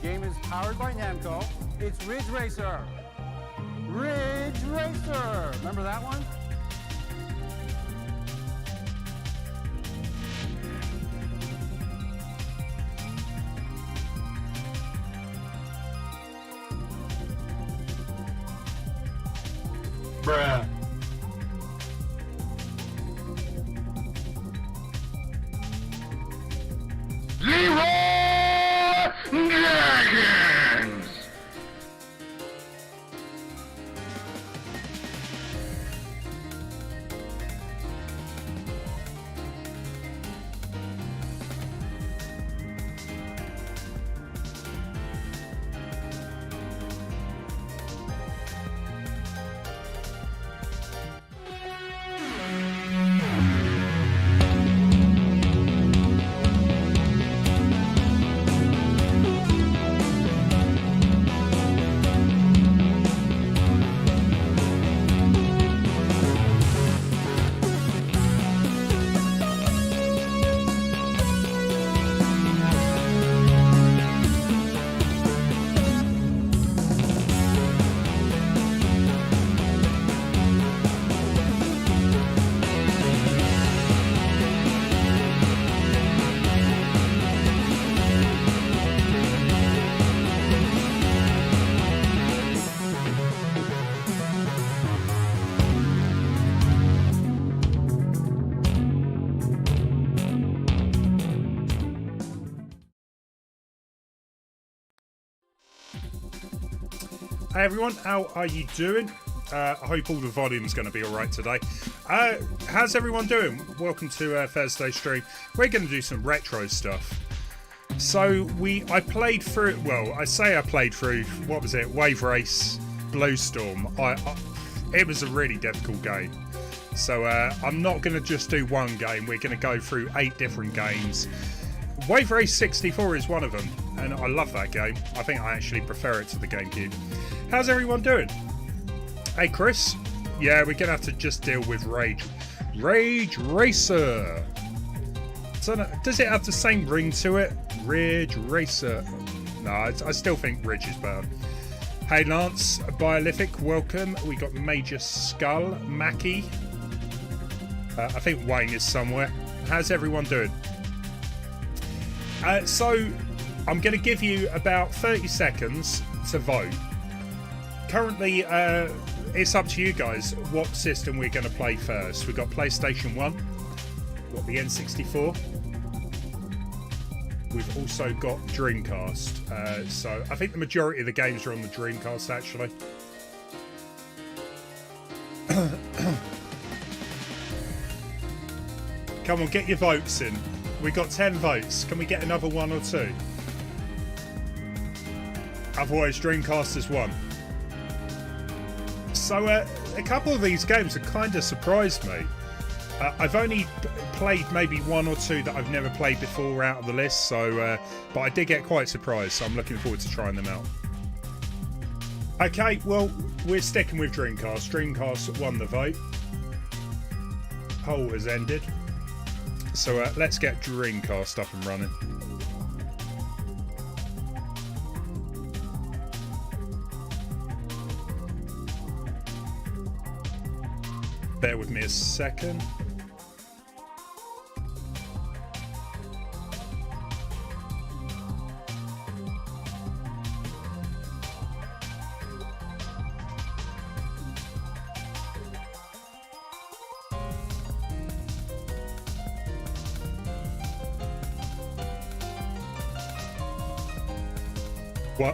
Game is powered by Namco. It's Ridge Racer. Ridge Racer. Remember that one? Bruh. Dragons! Hey everyone, how are you doing? I hope all the volume's going to be alright today. How's everyone doing? Welcome to Thursday stream. We're going to do some retro stuff. So I played through, well, I played through, what was it, Wave Race, Blue Storm. It was a really difficult game. So I'm not going to just do one game, we're going to go through 8 different games. Wave Race 64 is one of them, and I love that game. I think I actually prefer it to the GameCube. How's everyone doing? Hey Chris, yeah, we're gonna have to just deal with Rage Racer. So, does it have the same ring to it? Ridge Racer. No, I still think Ridge is better. Hey Lance, Biolithic, welcome. We got Major Skull, Mackie. I think Wayne is somewhere. How's everyone doing? So I'm going to give you about 30 seconds to vote. Currently, it's up to you guys what system we're going to play first. We've got PlayStation 1, we've got the N64, we've also got Dreamcast. So I think the majority of the games are on the Dreamcast actually. Come on, get your votes in. We got 10 votes. Can we get another 1 or 2? Otherwise, Dreamcast has won. So, a couple of these games have kind of surprised me. I've only played maybe 1 or 2 that I've never played before out of the list. So, but I did get quite surprised. So I'm looking forward to trying them out. Okay, well, we're sticking with Dreamcast. Dreamcast won the vote. Poll has ended. So let's get Dreamcast up and running. Bear with me a second.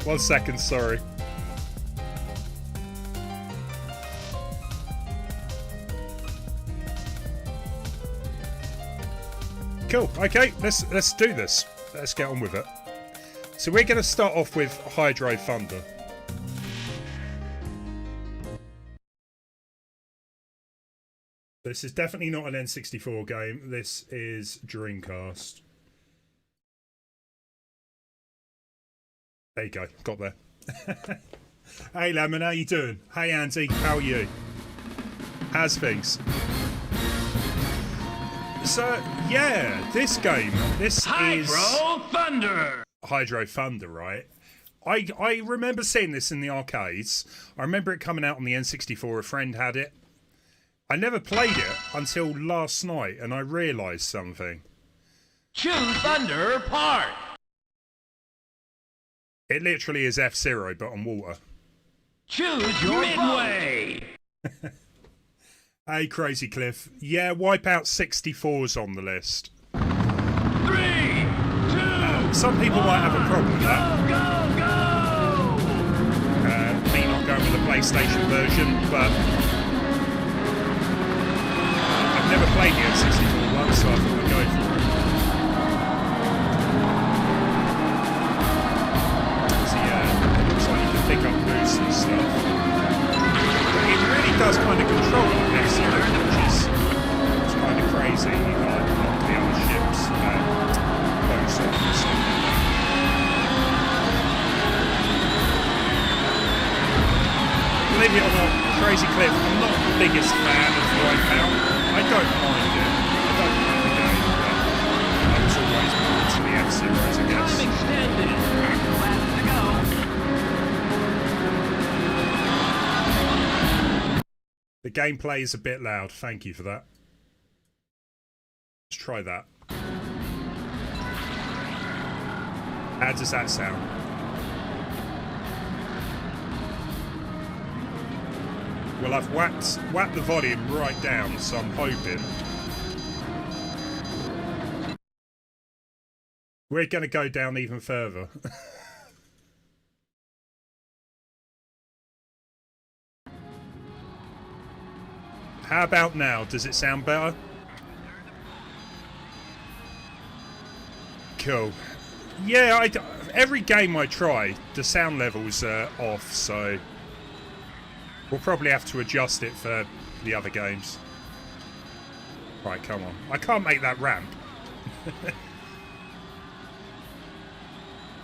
One second, sorry. Cool. Okay, let's do this. Let's get on with it. So we're going to start off with Hydro Thunder. This is definitely not an N64 game. This is Dreamcast. There you go, got there. Hey Lemon, how you doing? Hey Andy, how are you? How's things? So yeah, this game, this is Hydro Thunder. Hydro Thunder, right? I remember seeing this in the arcades. I remember it coming out on the N64. A friend had it. I never played it until last night, and I realised something. Choose Thunder Park. It literally is F-Zero, but on water. Choose your Midway. Hey, Crazy Cliff. Yeah, Wipeout 64's on the list. 3, 2, Some people might have a problem with that. go, go! Me not going with the PlayStation version, but I've never played the N64 one, so I thought I'd go for it. So yeah, it looks like you can pick up boosts and stuff. It really does kind of control like F-Zero, which is kind of crazy. You can like knock the other ships, boats off and stuff like that. Believe it or not, Crazy Cliff, I'm not the biggest fan of Wipeout. I don't mind it. I don't mind the game, but I was always more into the F-Zeros, I guess. Time extended. Last to go. The gameplay is a bit loud. Thank you for that. Let's try that. How does that sound? Well, I've whacked the volume right down, so I'm hoping we're going to go down even further. How about now? Does it sound better? Cool. Yeah, every game I try, the sound levels are off, so we'll probably have to adjust it for the other games. Right, come on. I can't make that ramp.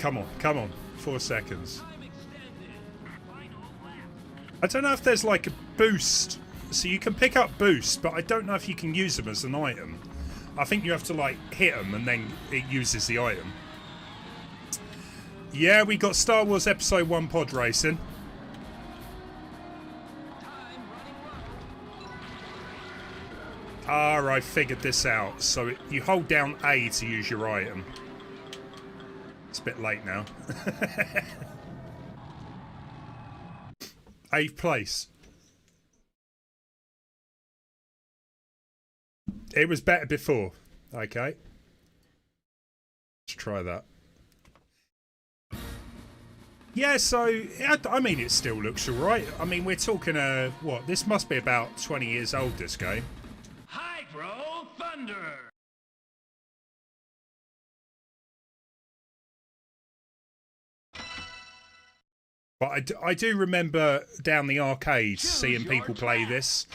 Come on, come on. 4 seconds. I don't know if there's like a boost. So you can pick up boosts, but I don't know if you can use them as an item. I think you have to like hit them and then it uses the item. Yeah, we got Star Wars Episode 1 pod racing. Ah, I figured this out. So you hold down A to use your item. It's a bit late now. 8th place. It was better before. Okay. Let's try that. Yeah, so, I mean, it still looks alright. I mean, we're talking, what? This must be about 20 years old, this game. Hydro Thunder. But I do remember down the arcades seeing people play this.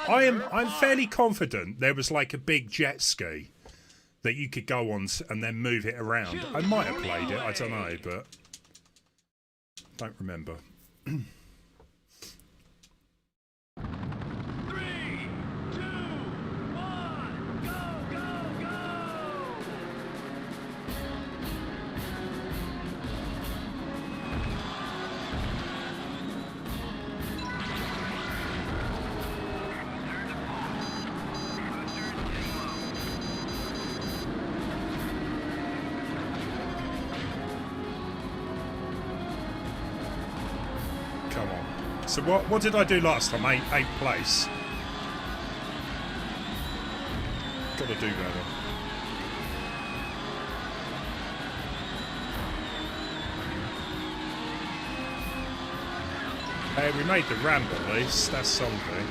I'm fairly confident there was like a big jet ski that you could go on and then move it around. I might have played it, I don't know, but don't remember. 3, 2, 1, go, go, go! Come on. So what did I do last time? 8th place. Gotta do better. Hey, we made the ramp at least. That's something.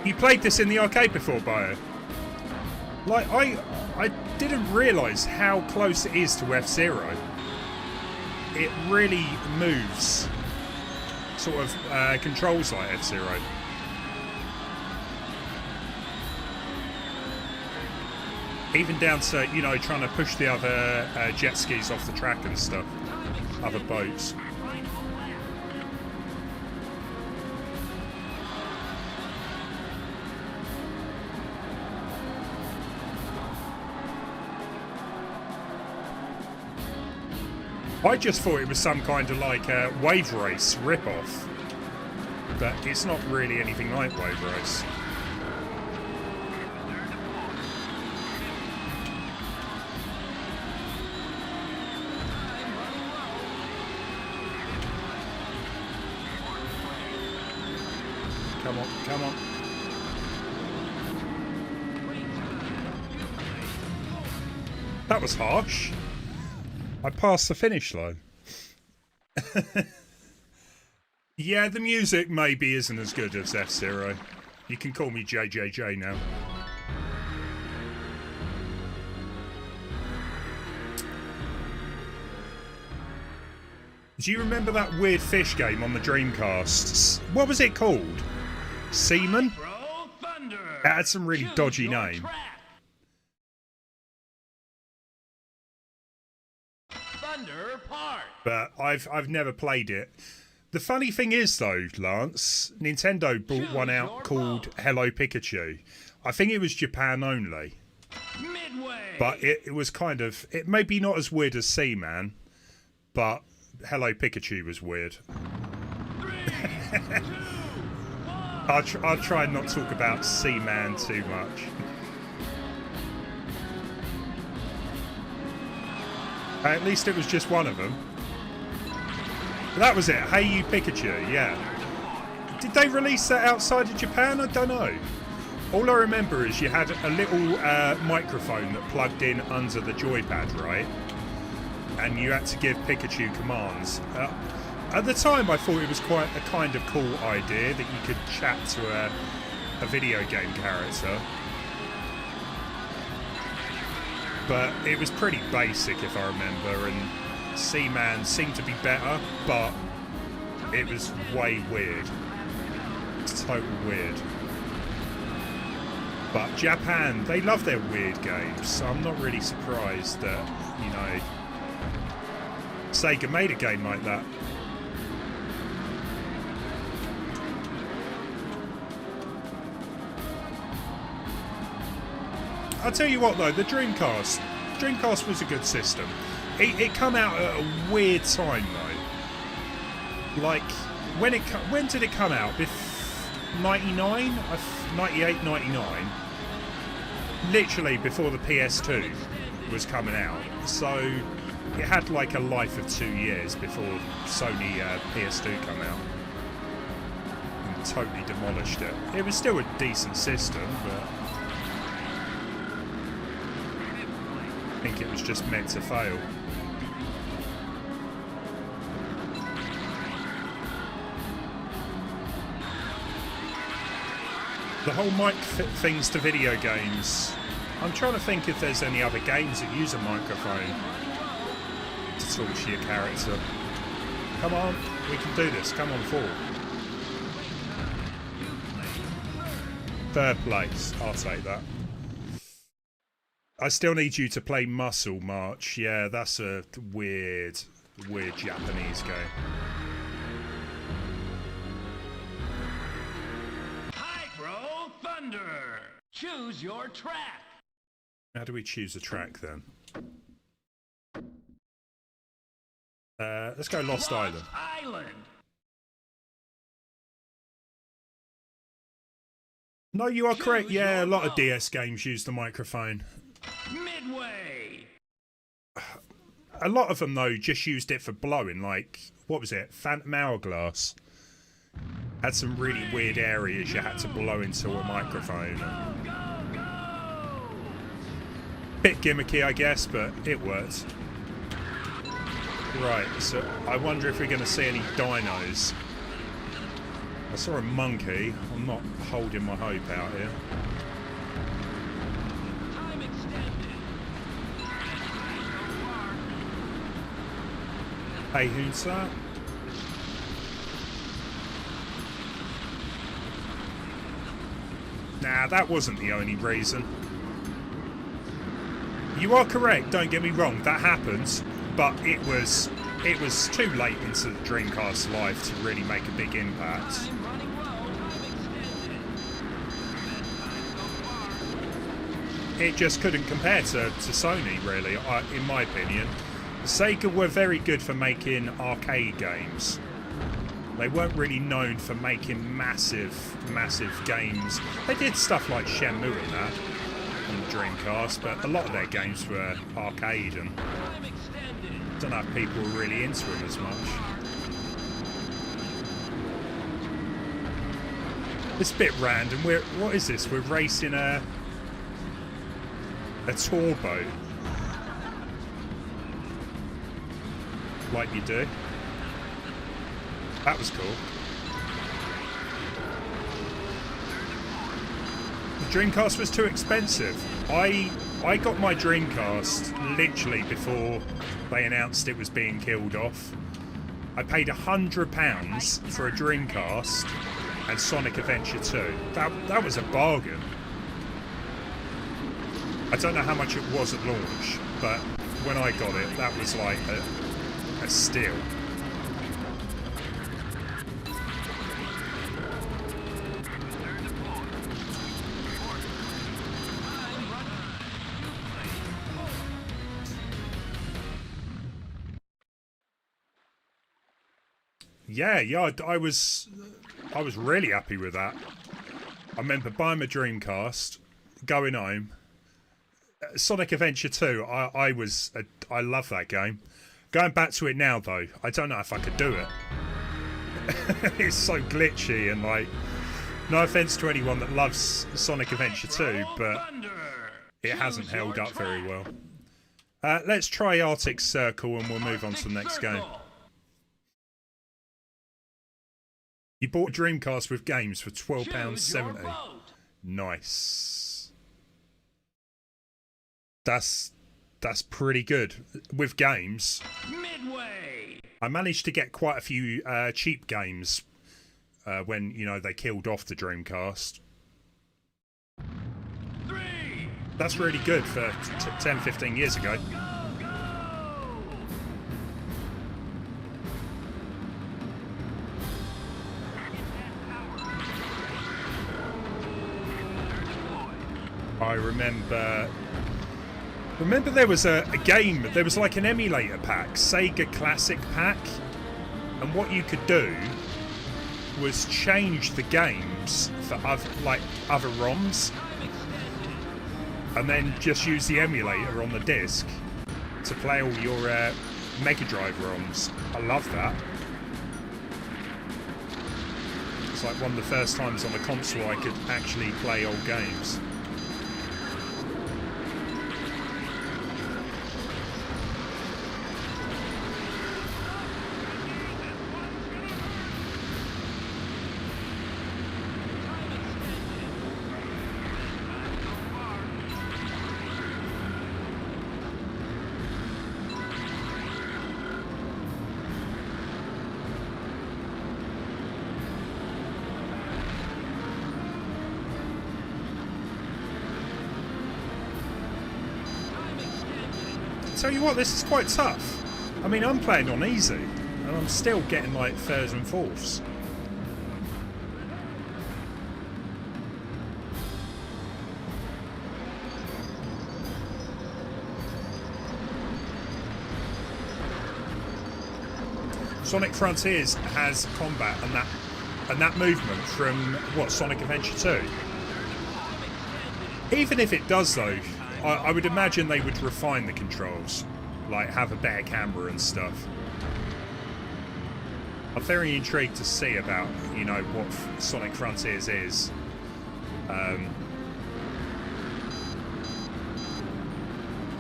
You played this in the arcade before, Bio? Like, I didn't realise how close it is to F-Zero. It really moves. Sort of controls like F-Zero. Even down to, you know, trying to push the other jet skis off the track and stuff. Other boats. I just thought it was some kind of like a Wave Race rip-off. But it's not really anything like Wave Race. Come on, come on. That was harsh. I passed the finish line. Yeah, the music maybe isn't as good as F-Zero. You can call me JJJ now. Do you remember that weird fish game on the Dreamcast? What was it called? Seaman? It had some really dodgy name. But I've never played it. The funny thing is though, Lance, Nintendo brought one out called Hello Pikachu. I think it was Japan only. But it was kind of, it may be not as weird as Seaman, but Hello Pikachu was weird. I'll try and not talk about Seaman too much. At least it was just one of them. That was it. Hey You Pikachu, yeah. Did they release that outside of Japan? I don't know. All I remember is you had a little microphone that plugged in under the joypad, right? And you had to give Pikachu commands. At the time, I thought it was quite a kind of cool idea that you could chat to a video game character. But it was pretty basic, if I remember, and Seaman seemed to be better, but it was way weird. It's total weird. But Japan, they love their weird games, so I'm not really surprised that, you know, Sega made a game like that. I'll tell you what though, the Dreamcast was a good system. It come out at a weird time though. Like, when did it come out? 99? 98, 99? Literally before the PS2 was coming out. So it had like a life of 2 years before Sony PS2 come out. And totally demolished it. It was still a decent system, but I think it was just meant to fail. The whole mic things to video games. I'm trying to think if there's any other games that use a microphone to talk to your character. Come on, we can do this. Come on forward. Third place. I'll take that. I still need you to play Muscle March. Yeah, that's a weird Japanese game. Hyrdo Thunder. Choose your track. How do we choose a track then? Let's go Lost Island. No, you are correct. Yeah, a lot of DS games use the microphone. Midway. A lot of them though just used it for blowing. Like, what was it? Phantom Hourglass had some really weird areas you had to blow into a microphone. Bit gimmicky, I guess, but it worked. Right, so I wonder if we're going to see any dinos. I saw a monkey. I'm not holding my hope out here. Hey, who's that? Nah, that wasn't the only reason. You are correct, don't get me wrong, that happens, but it was too late into the Dreamcast life to really make a big impact. I'm running low. Time extended. Best time so far. It just couldn't compare to Sony, really, in my opinion. Sega were very good for making arcade games. They weren't really known for making massive games. They did stuff like Shenmue and that on the Dreamcast, but a lot of their games were arcade, and Time extended. I don't know if people were really into them as much. It's a bit random. What is this? We're racing a tour boat. Like you do. That was cool. The Dreamcast was too expensive. I got my Dreamcast literally before they announced it was being killed off. I paid £100 for a Dreamcast and Sonic Adventure 2. That was a bargain. I don't know how much it was at launch, but when I got it, that was like a steal. Yeah, I was really happy with that. I remember buying my Dreamcast, going home. Sonic Adventure 2, I love that game. Going back to it now, though, I don't know if I could do it. It's so glitchy, and like, no offense to anyone that loves Sonic Adventure 2, but it hasn't held up very well. Let's try Arctic Circle, and we'll move on to the next game. You bought a Dreamcast with games for £12.70. Nice. That's pretty good. With games, Midway. I managed to get quite a few cheap games when, they killed off the Dreamcast. 3. That's really good for 10, 15 years ago. I remember there was a game, there was like an emulator pack, Sega Classic Pack, and what you could do was change the games for other ROMs, and then just use the emulator on the disc to play all your Mega Drive ROMs. I love that. It's like one of the first times on the console I could actually play old games. Tell you what, this is quite tough. I mean, I'm playing on easy, and I'm still getting like thirds and fourths. Sonic Frontiers has combat and that movement from what, Sonic Adventure 2. Even if it does though, I would imagine they would refine the controls, like have a better camera and stuff. I'm very intrigued to see about, what Sonic Frontiers is.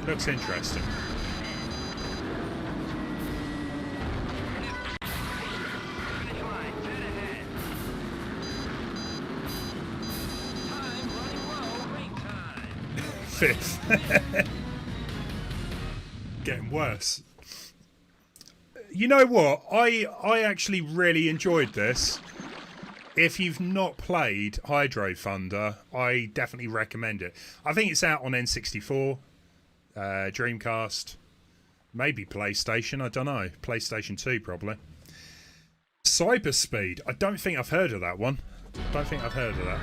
Looks interesting. Fifth. Getting worse. You know what? I actually really enjoyed this. If you've not played Hydro Thunder, I definitely recommend it. I think it's out on N64. Dreamcast, maybe PlayStation, I don't know. PlayStation 2 probably. Cyberspeed, I don't think I've heard of that one. Don't think I've heard of that.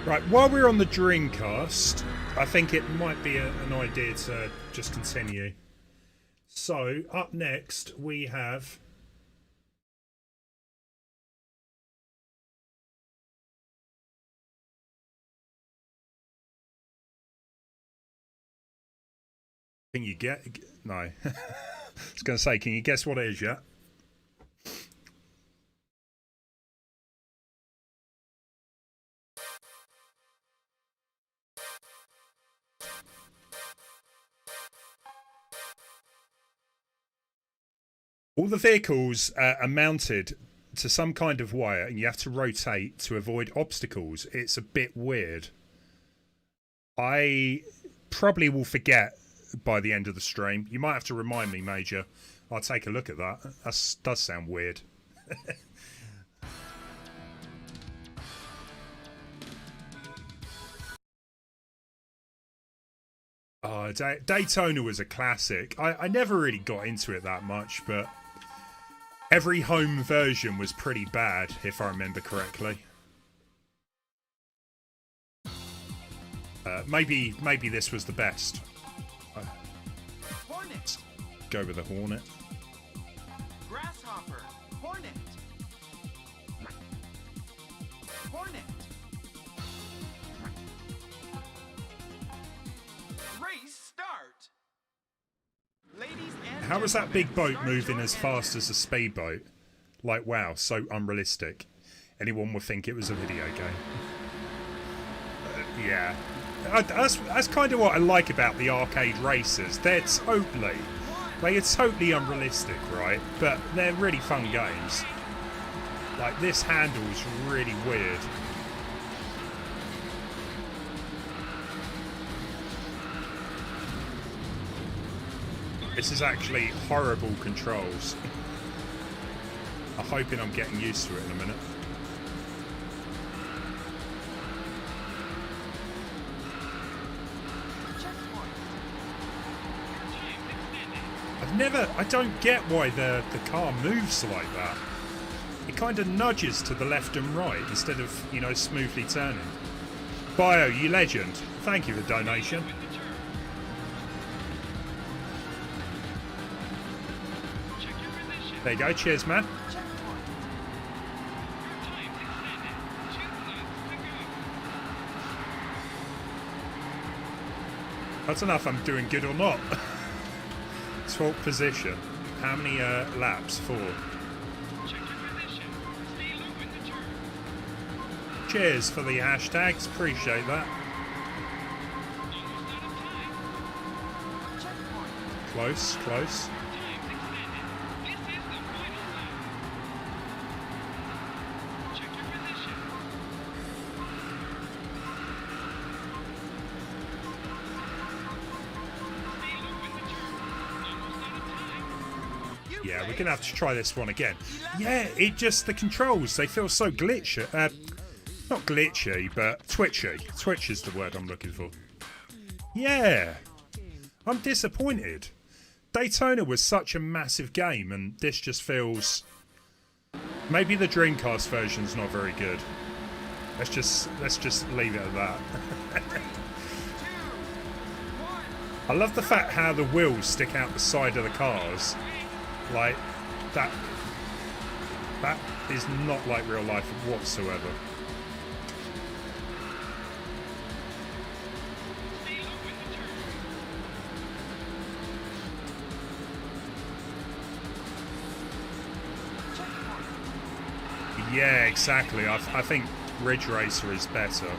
Right, while we're on the Dreamcast, I think it might be an idea to just continue. So, up next we have... Can you get... No. I was going to say, can you guess what it is yet? All the vehicles are mounted to some kind of wire and you have to rotate to avoid obstacles. It's a bit weird. I probably will forget by the end of the stream. You might have to remind me, Major. I'll take a look at that. That does sound weird. Oh, Daytona was a classic. I never really got into it that much, but every home version was pretty bad, if I remember correctly. Maybe this was the best. Hornet. Go with the Hornet. Grasshopper. Hornet. Hornet. Race start. Ladies and How was that big gentlemen, boat start moving your as fast engines. as a speedboat? Like, wow, so unrealistic. Anyone would think it was a video game. Yeah. That's kind of what I like about the arcade races. They are totally unrealistic, right? But they're really fun games. Like, this handle's really weird. This is actually horrible controls. I'm hoping I'm getting used to it in a minute. I don't get why the car moves like that. It kind of nudges to the left and right instead of, you know, smoothly turning. Bio, you legend. Thank you for the donation. There you go. Cheers, man. I don't know if I'm doing good or not. 12th position. How many laps? 4. Cheers for the hashtags. Appreciate that. Close, close. Yeah, we're going to have to try this one again. Yeah, the controls, they feel so glitchy. Not glitchy, but twitchy. Twitch is the word I'm looking for. Yeah. I'm disappointed. Daytona was such a massive game, and this just feels... Maybe the Dreamcast version's not very good. Let's just leave it at that. I love the fact how the wheels stick out the side of the cars. Like, that is not like real life whatsoever. Yeah, exactly. I think Ridge Racer is better.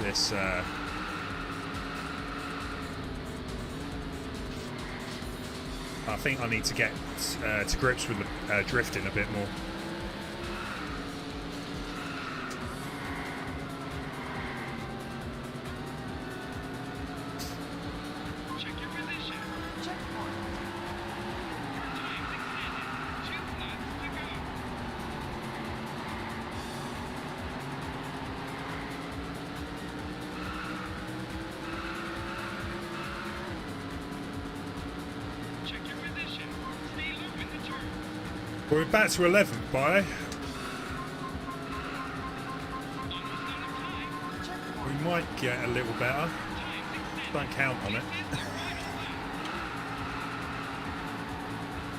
This, I think I need to get to grips with the drifting a bit more. Check your position. Checkpoint. We're back to 11th, Bio. We might get a little better. Don't count on it.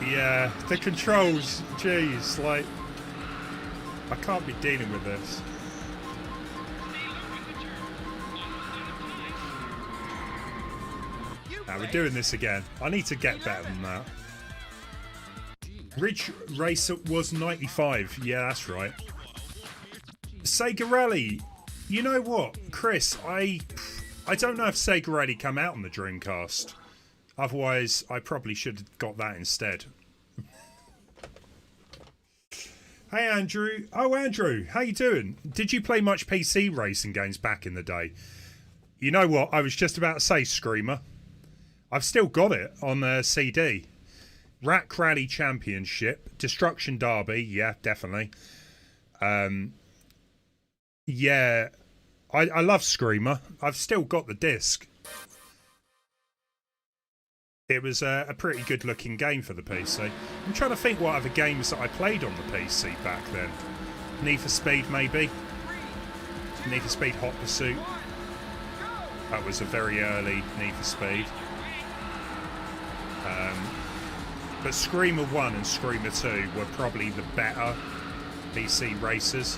Yeah, the controls, jeez, like, I can't be dealing with this. Now we're doing this again. I need to get better than that. Ridge Racer was 95. Yeah, that's right. Sega Rally. You know what, Chris? I don't know if Sega Rally come out on the Dreamcast. Otherwise, I probably should have got that instead. Hey, Andrew. Oh, Andrew, how you doing? Did you play much PC racing games back in the day? You know what? I was just about to say Screamer. I've still got it on CD. Rack Rally Championship, Destruction Derby, yeah, definitely. Yeah, I love Screamer. I've still got the disc. It was a pretty good looking game for the PC. I'm trying to think what other games that I played on the PC back then. Need for Speed, maybe. Need for Speed Hot Pursuit. That was a very early Need for Speed. But Screamer 1 and Screamer 2 were probably the better PC racers.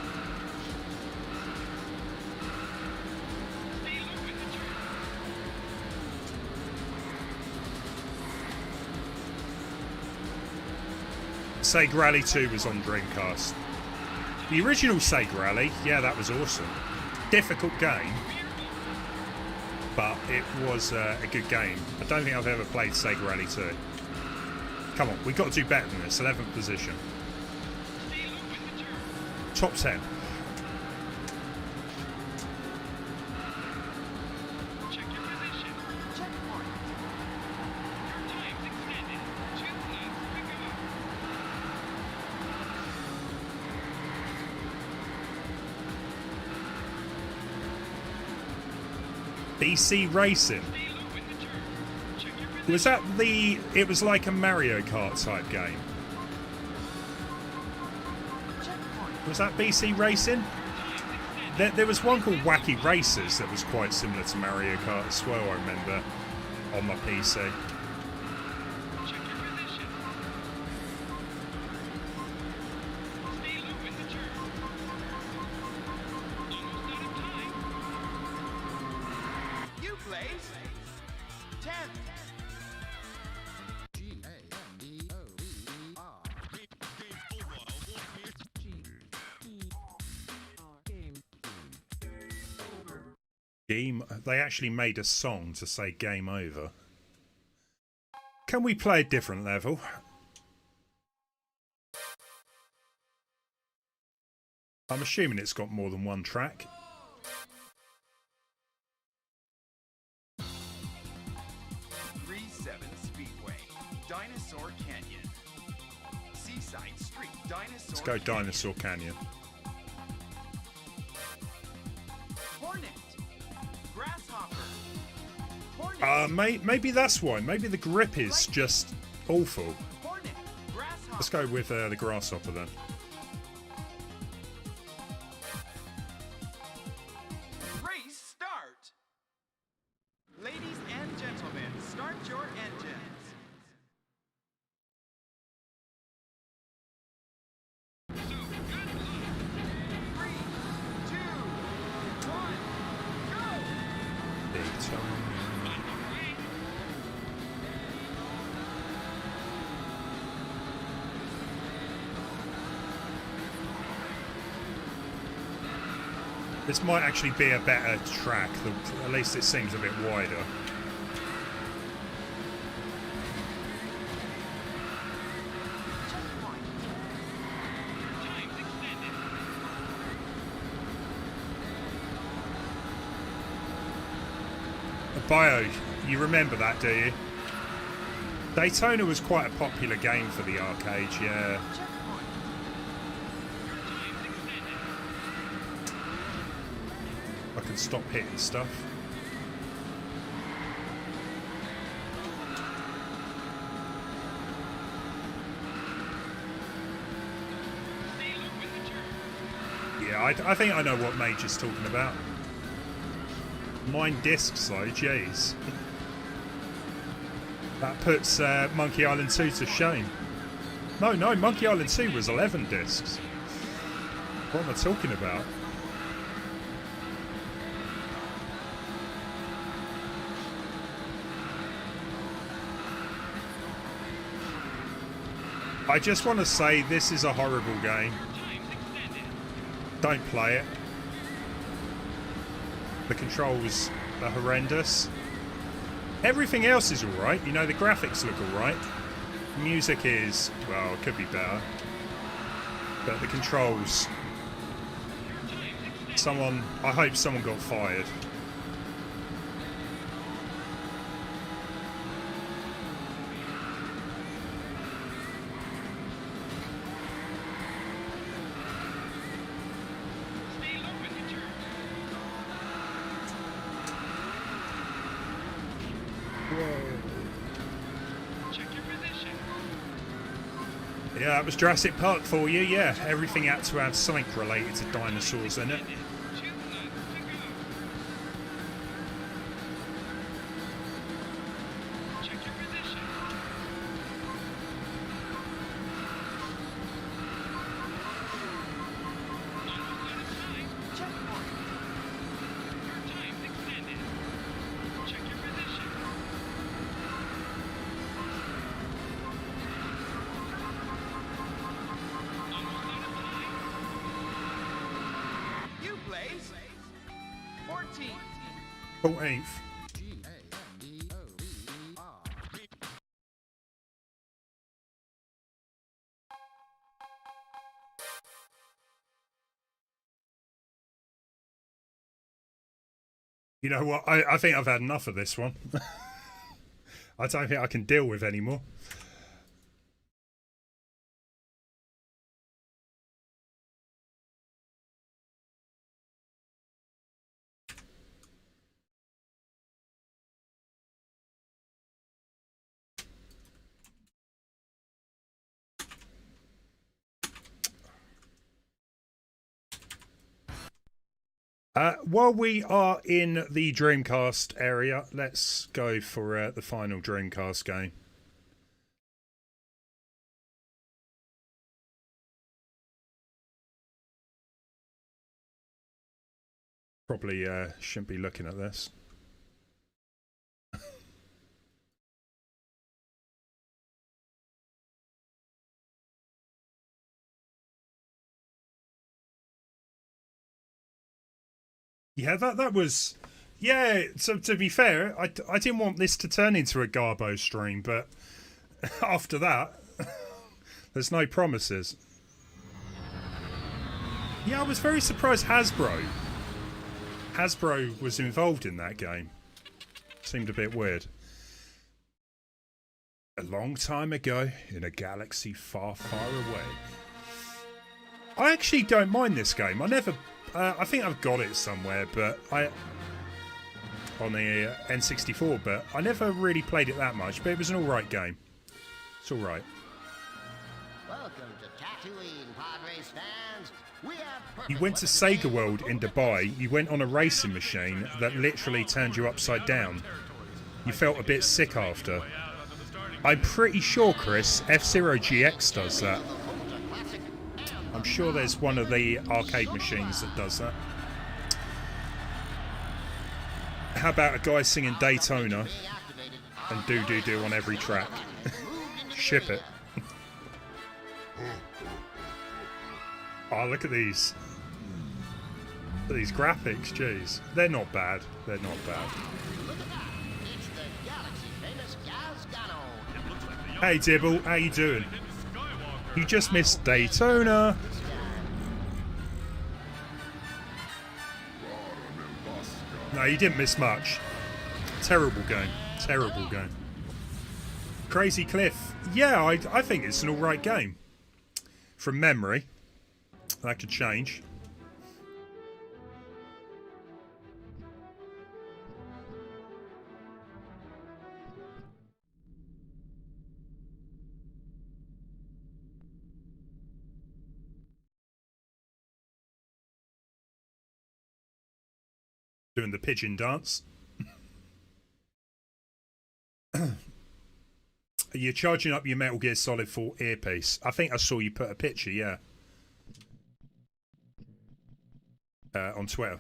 Sega Rally 2 was on Dreamcast. The original Sega Rally, yeah, that was awesome. Difficult game, but it was a good game. I don't think I've ever played Sega Rally 2. Come on, we've got to do better than this. 11th position. Top 10. Check your position. Checkpoint. Your time's extended. 2 laps to go. BC Racing. Was that the... It was like a Mario Kart type game. Was that BC Racing? There was one called Wacky Racers that was quite similar to Mario Kart as well, I remember, on my PC. You place 10th. Game. They actually made a song to say game over. Can we play a different level? I'm assuming it's got more than one track. Speedway, Dinosaur Canyon, Seaside Street, Dinosaur. Let's go Dinosaur Canyon. Hornet, Grasshopper, Hornet, Maybe that's why. Maybe the grip is just awful. Hornet, Grasshopper. Let's go with the Grasshopper then. Race start. Ladies and gentlemen, start your engines. Three, two, one, go! Daytona. This might actually be a better track. At least it seems a bit wider. Checkpoint. Time's extended. Bio, you remember that, do you? Daytona was quite a popular game for the arcade, yeah. Checkpoint. Your time's extended. I can stop hitting stuff. Yeah, I think I know what Mage is talking about. 9 discs though, jeez. That puts Monkey Island 2 to shame. No, Monkey Island 2 was 11 discs. What am I talking about? I just want to say this is a horrible game. Don't play it. The controls are horrendous. Everything else is alright. You know, the graphics look alright. The music is, well, it could be better. But the controls... I hope someone got fired. Yeah, that was Jurassic Park for you, yeah. Everything had to have something related to dinosaurs in it. You place 14. 14th. You know what? I think I've had enough of this one. I don't think I can deal with anymore. While we are in the Dreamcast area, let's go for the final Dreamcast game. Probably shouldn't be looking at this. Yeah, that was... Yeah, so to be fair, I didn't want this to turn into a Garbo stream, but after that, there's no promises. Yeah, I was very surprised Hasbro was involved in that game. Seemed a bit weird. A long time ago, in a galaxy far, far away. I actually don't mind this game. I never... I think I've got it somewhere, but on the N64, but I never really played it that much, but it was an alright game. It's alright. Welcome to Tatooine, pod race fans. We have You went to Sega World in Dubai, you went on a racing machine that literally turned you upside down. You felt a bit sick after. I'm pretty sure, Chris, F-Zero GX does that. I'm sure there's one of the arcade machines that does that. How about a guy singing Daytona and do on every track? Ship it. Oh, look at these. Look at these graphics, jeez. They're not bad. They're not bad. It's the galaxy famous Gazgano. Hey Dibble, how you doing? You just missed Daytona. No, you didn't miss much. Terrible game. Terrible game. Crazy Cliff. Yeah, I think it's an alright game. From memory. That could change. Doing the pigeon dance. You're charging up your Metal Gear Solid 4 earpiece. I think I saw you put a picture, yeah. On Twitter.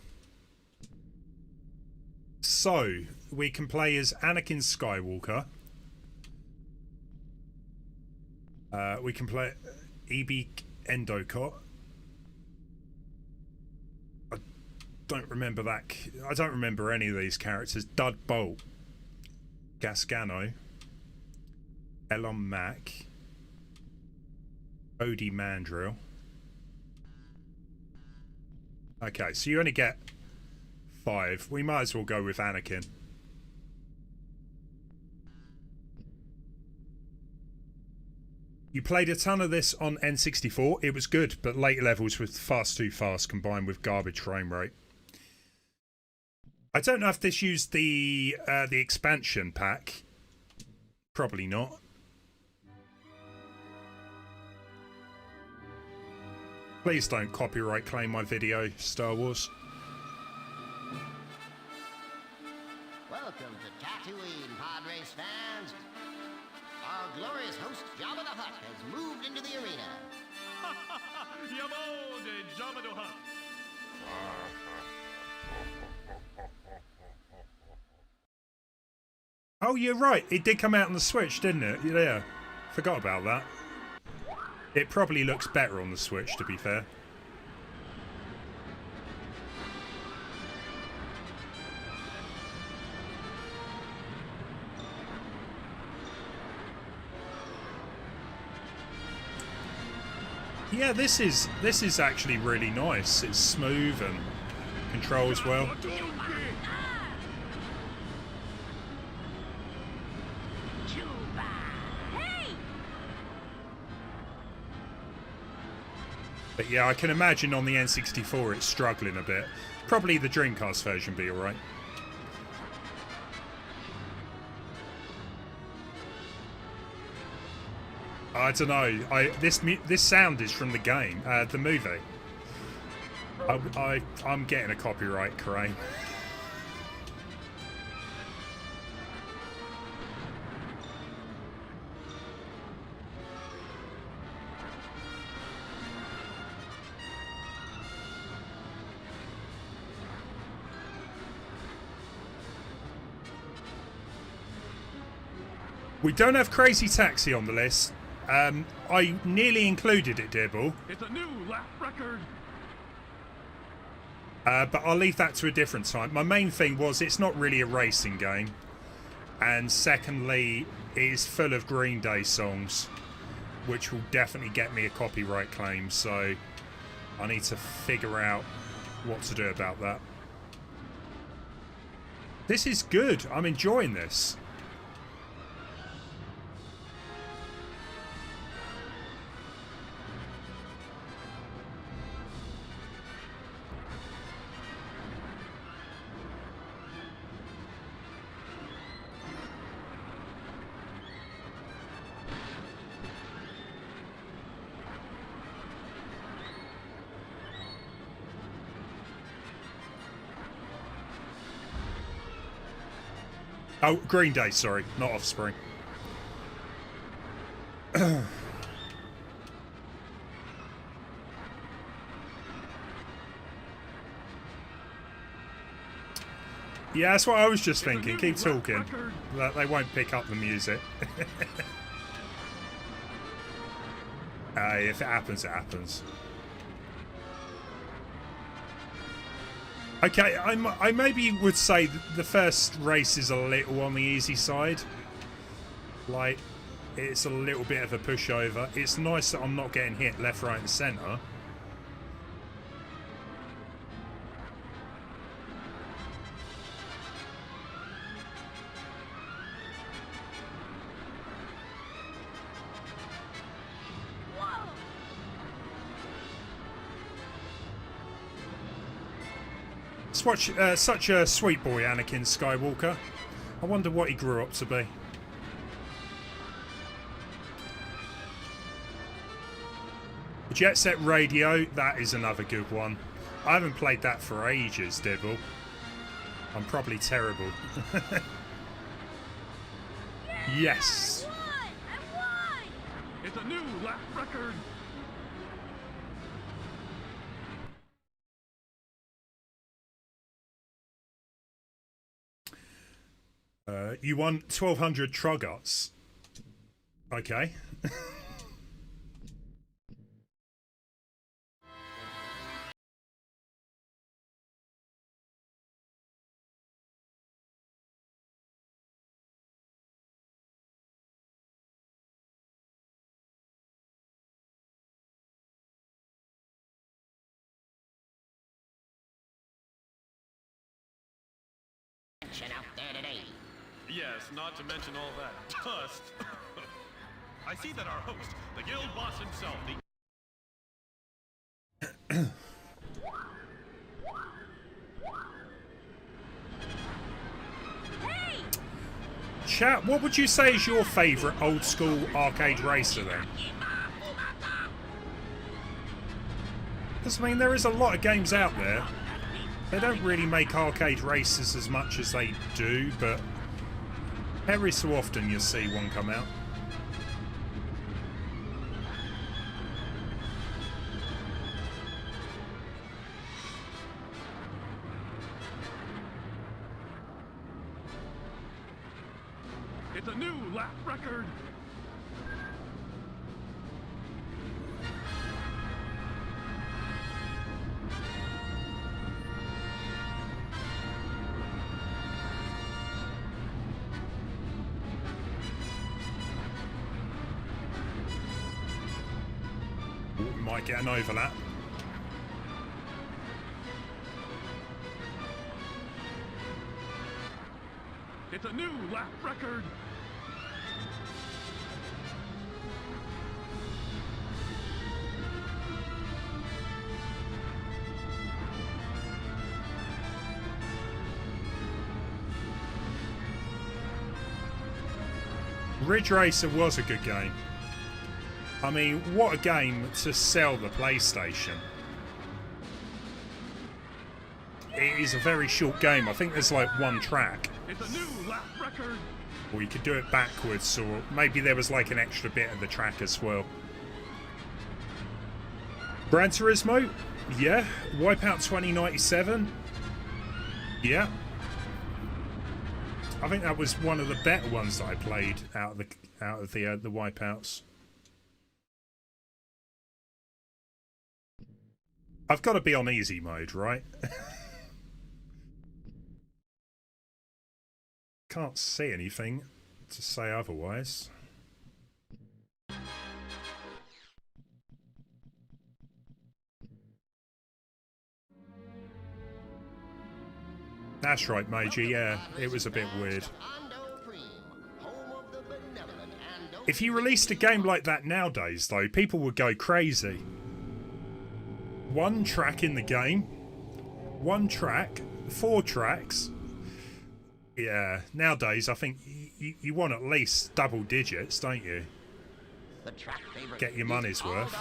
So, we can play as Anakin Skywalker. We can play E.B. Endocott. I don't remember that. I don't remember any of these characters. Dud Bolt. Gasgano. Elon Mack. Odie Mandrill. Okay, so you only get 5. We might as well go with Anakin. You played a ton of this on N64. It was good, but later levels were fast too fast combined with garbage frame rate. I don't know if this used the expansion pack. Probably not. Please don't copyright claim my video, Star Wars. Welcome to Tatooine, pod race fans. Our glorious host, Jabba the Hutt, has moved into the arena. Yabo de Jabba the Hutt. Oh, you're right. It did come out on the Switch, didn't it? Yeah. Forgot about that. It probably looks better on the Switch, to be fair. Yeah, this is actually really nice. It's smooth and controls well. But yeah, I can imagine on the N64 it's struggling a bit. Probably the Dreamcast version be alright. I don't know. This sound is from the game, the movie. I'm getting a copyright claim. We don't have Crazy Taxi on the list. I nearly included it, Dibble. It's a new lap record. But I'll leave that to a different time. My main thing was it's not really a racing game. And secondly, it is full of Green Day songs, which will definitely get me a copyright claim. So I need to figure out what to do about that. This is good. I'm enjoying this. Oh, Green Day, sorry, not Offspring. Yeah, that's what I was just thinking. Keep talking. They won't pick up the music. If it happens, it happens. Okay, I maybe would say the first race is a little on the easy side. Like, it's a little bit of a pushover. It's nice that I'm not getting hit left, right and centre. Such a sweet boy, Anakin Skywalker. I wonder what he grew up to be. Jet Set Radio, that is another good one. I haven't played that for ages, Dibble. I'm probably terrible. Yes. I won! It's a new lap record. You won 1,200 Trogots. Okay. Out there today. Yes, not to mention all that dust. I see that our host, the guild boss himself, the Chat, what would you say is your favourite old school arcade racer then? Because, I mean, there is a lot of games out there. They don't really make arcade races as much as they do, but every so often you'll see one come out. it's a new lap record. Ooh, might get an overlap. It's a new lap record. Ridge Racer was a good game. I mean, what a game to sell the PlayStation. It is a very short game. I think there's like one track. It's a new lap record. Or you could do it backwards, or maybe there was like an extra bit of the track as well. Gran Turismo? Yeah. Wipeout 2097? Yeah. I think that was one of the better ones that I played out of the Wipeouts. I've got to be on easy mode, right? Can't see anything to say otherwise. That's right, Meiji, yeah, it was a bit weird. If you released a game like that nowadays, though, people would go crazy. One track in the game, one track, 4 tracks. Yeah, nowadays I think you want at least double digits, don't you? Get your money's worth.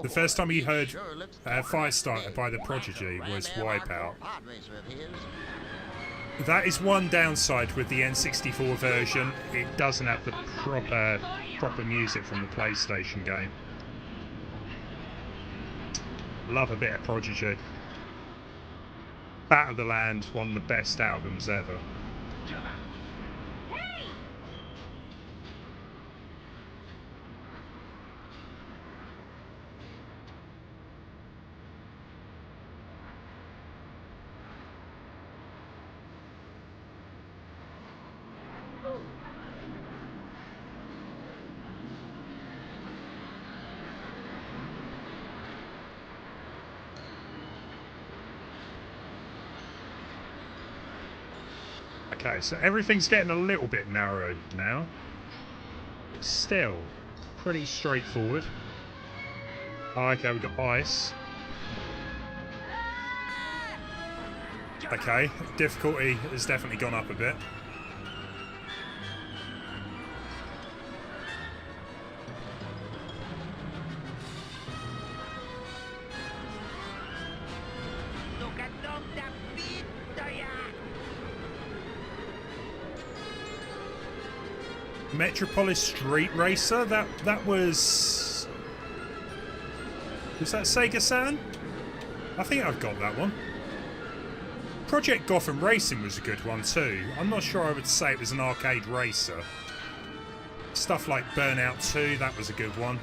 The first time you heard Firestarter by The Prodigy was Wipeout. That is one downside with the N64 version. It doesn't have the proper music from the PlayStation game. Love a bit of Prodigy. Battle of the Land, one of the best albums ever. Okay, so everything's getting a little bit narrow now. Still, pretty straightforward. Oh, okay, we've got ice. Okay, difficulty has definitely gone up a bit. Metropolis Street Racer. That was that Sega San? I think I've got that one. Project Gotham Racing was a good one too. I'm not sure I would say it was an arcade racer. Stuff like Burnout 2, that was a good one.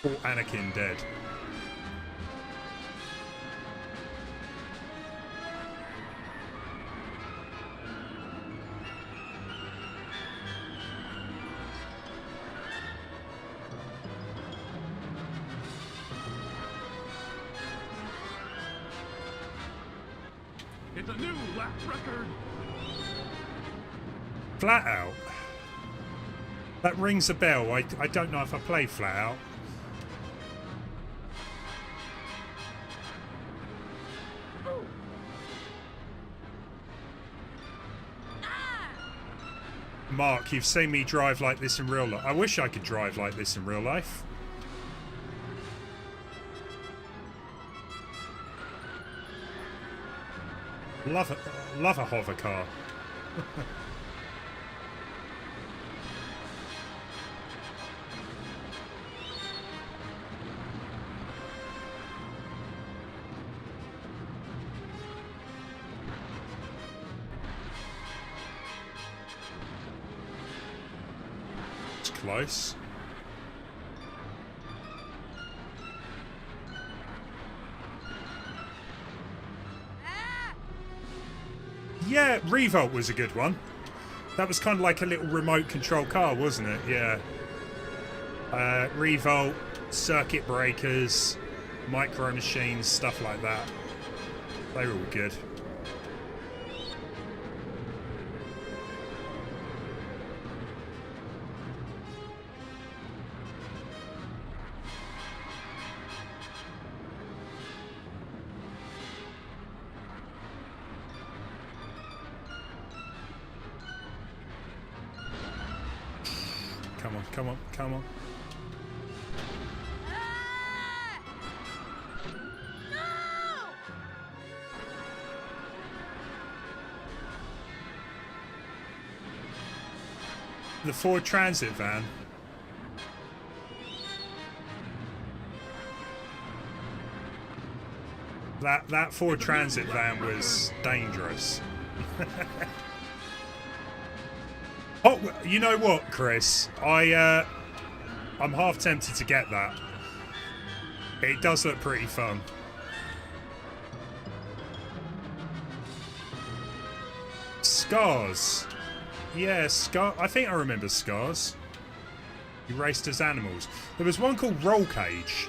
No! Oh, Anakin dead. It's a new lap record. Flat Out. That rings a bell. I don't know if I played Flat Out. Mark, you've seen me drive like this in real life. I wish I could drive like this in real life. Love a hover car. It's close. Yeah, Revolt was a good one. That was kind of like a little remote control car, wasn't it? Yeah. Revolt, circuit breakers, micro machines, stuff like that. They were all good. Come on, come on. The Ford Transit van. That Ford Transit van was dangerous. Oh, you know what, Chris? I'm half tempted to get that. It does look pretty fun. Scars. Yeah, I think I remember Scars. You raced as animals. There was one called Roll Cage.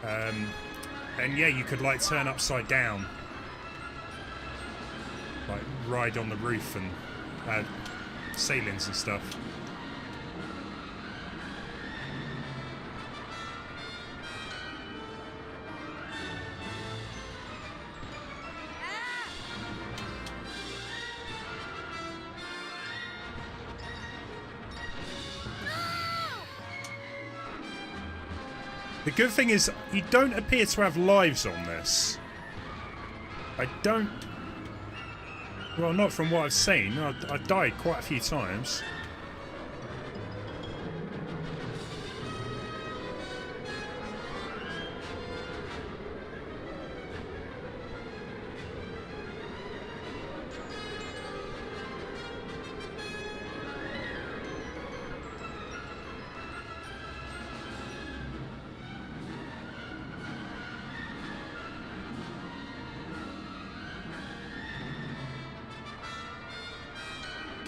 And yeah, you could like turn upside down. Like ride on the roof and ceilings and stuff. The good thing is, you don't appear to have lives on this. I don't... Well, not from what I've seen. I died quite a few times.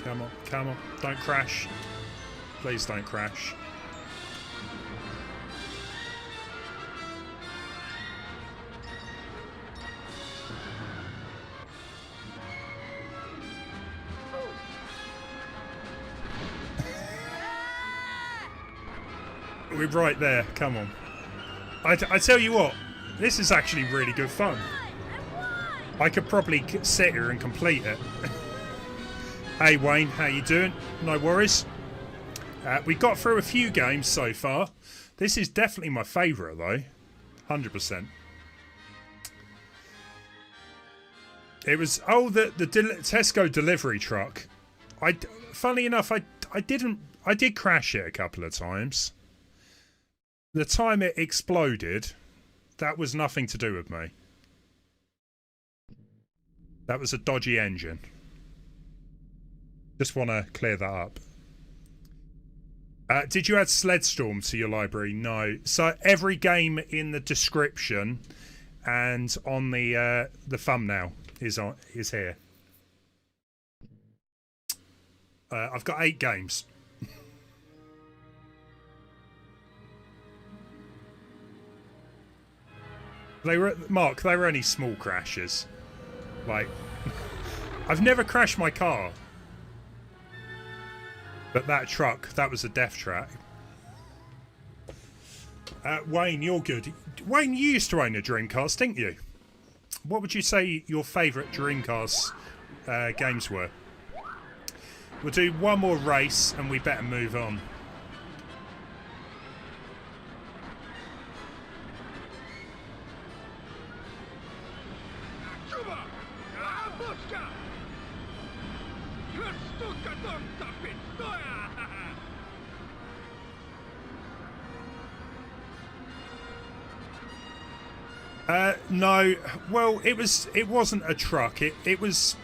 Come on, come on. Don't crash. Please don't crash. We're right there. Come on. I tell you what, this is actually really good fun. I could probably sit here and complete it. Hey Wayne, how you doing? No worries. We got through a few games so far. This is definitely my favourite though. 100%. It was the Tesco delivery truck. Funnily enough, I did crash it a couple of times. The time it exploded, that was nothing to do with me. That was a dodgy engine. Just want to clear that up. Did you add Sledstorm to your library? No. So every game in the description and on the thumbnail is here. I've got 8 games. They were only small crashes. Like, I've never crashed my car. But that truck, that was a death trap. Wayne, you're good. Wayne, you used to own a Dreamcast, didn't you? What would you say your favourite Dreamcast games were? We'll do one more race and we better move on. No, well, it wasn't a truck. It was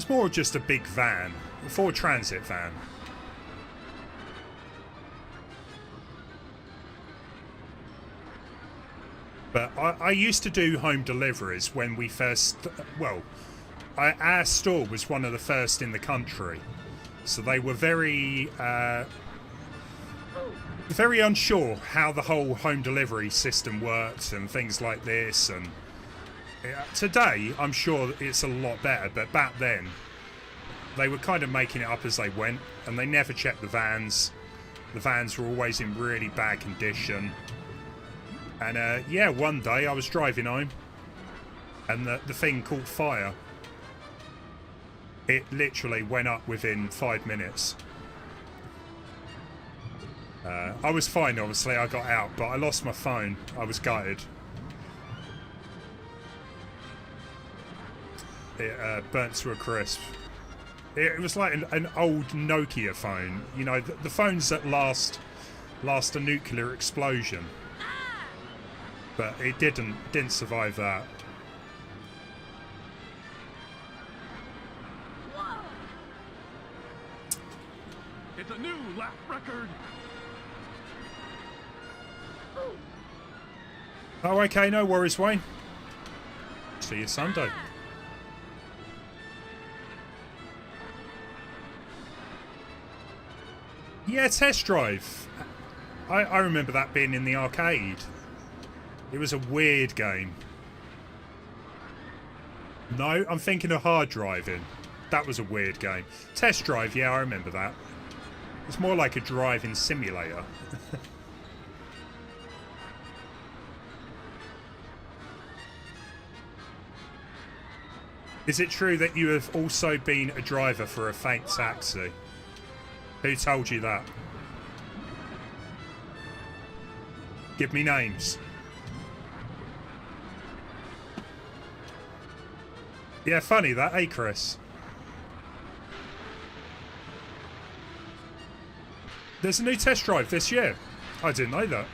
more just a big van, a Ford Transit van. But I used to do home deliveries when we first, well, our store was one of the first in the country, so they were very unsure how the whole home delivery system worked and things like this. And today, I'm sure it's a lot better, but back then, they were kind of making it up as they went, and they never checked the vans. The vans were always in really bad condition. And yeah, one day I was driving home, and the thing caught fire. It literally went up within 5 minutes. I was fine, obviously, I got out, but I lost my phone. I was gutted. It burnt to a crisp. It was like an old Nokia phone. You know, the phones that last a nuclear explosion. But it didn't survive that. It's a new lap record. Oh, okay, no worries, Wayne. See you Sunday. Yeah, Test Drive. I remember that being in the arcade. It was a weird game. No, I'm thinking of Hard Driving. That was a weird game. Test Drive, yeah, I remember that. It's more like a driving simulator. Is it true that you have also been a driver for a fake taxi? Who told you that? Give me names. Yeah, funny that, eh, Chris? There's a new Test Drive this year. I didn't know that.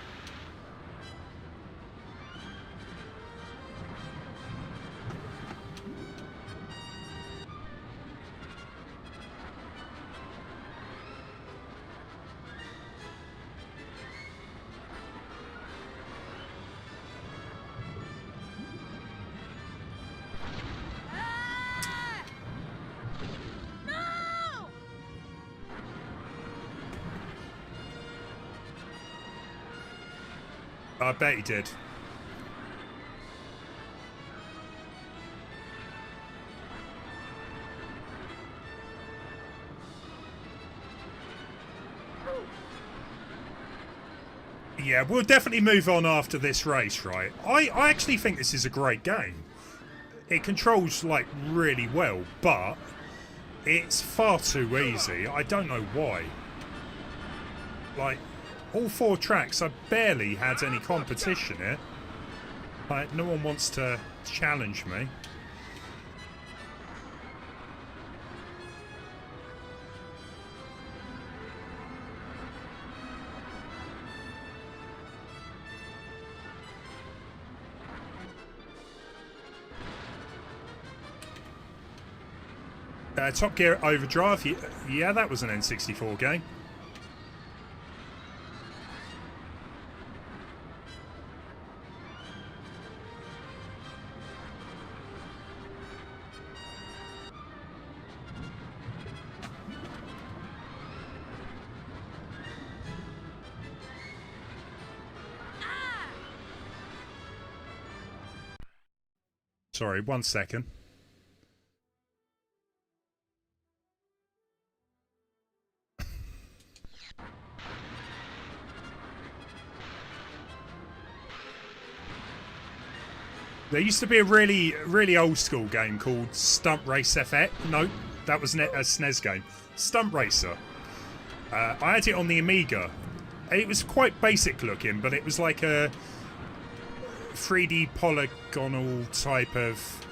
I bet he did. Yeah, we'll definitely move on after this race, right? I actually think this is a great game. It controls, like, really well, but it's far too easy. I don't know why. Like, all 4 tracks, I barely had any competition here. Like, no one wants to challenge me. Top Gear Overdrive, yeah, that was an N64 game. Sorry, 1 second. There used to be a really old school game called Stunt Race FX. No, that was a SNES game. Stunt Racer. I had it on the Amiga. It was quite basic looking, but it was like a 3D polygonal type of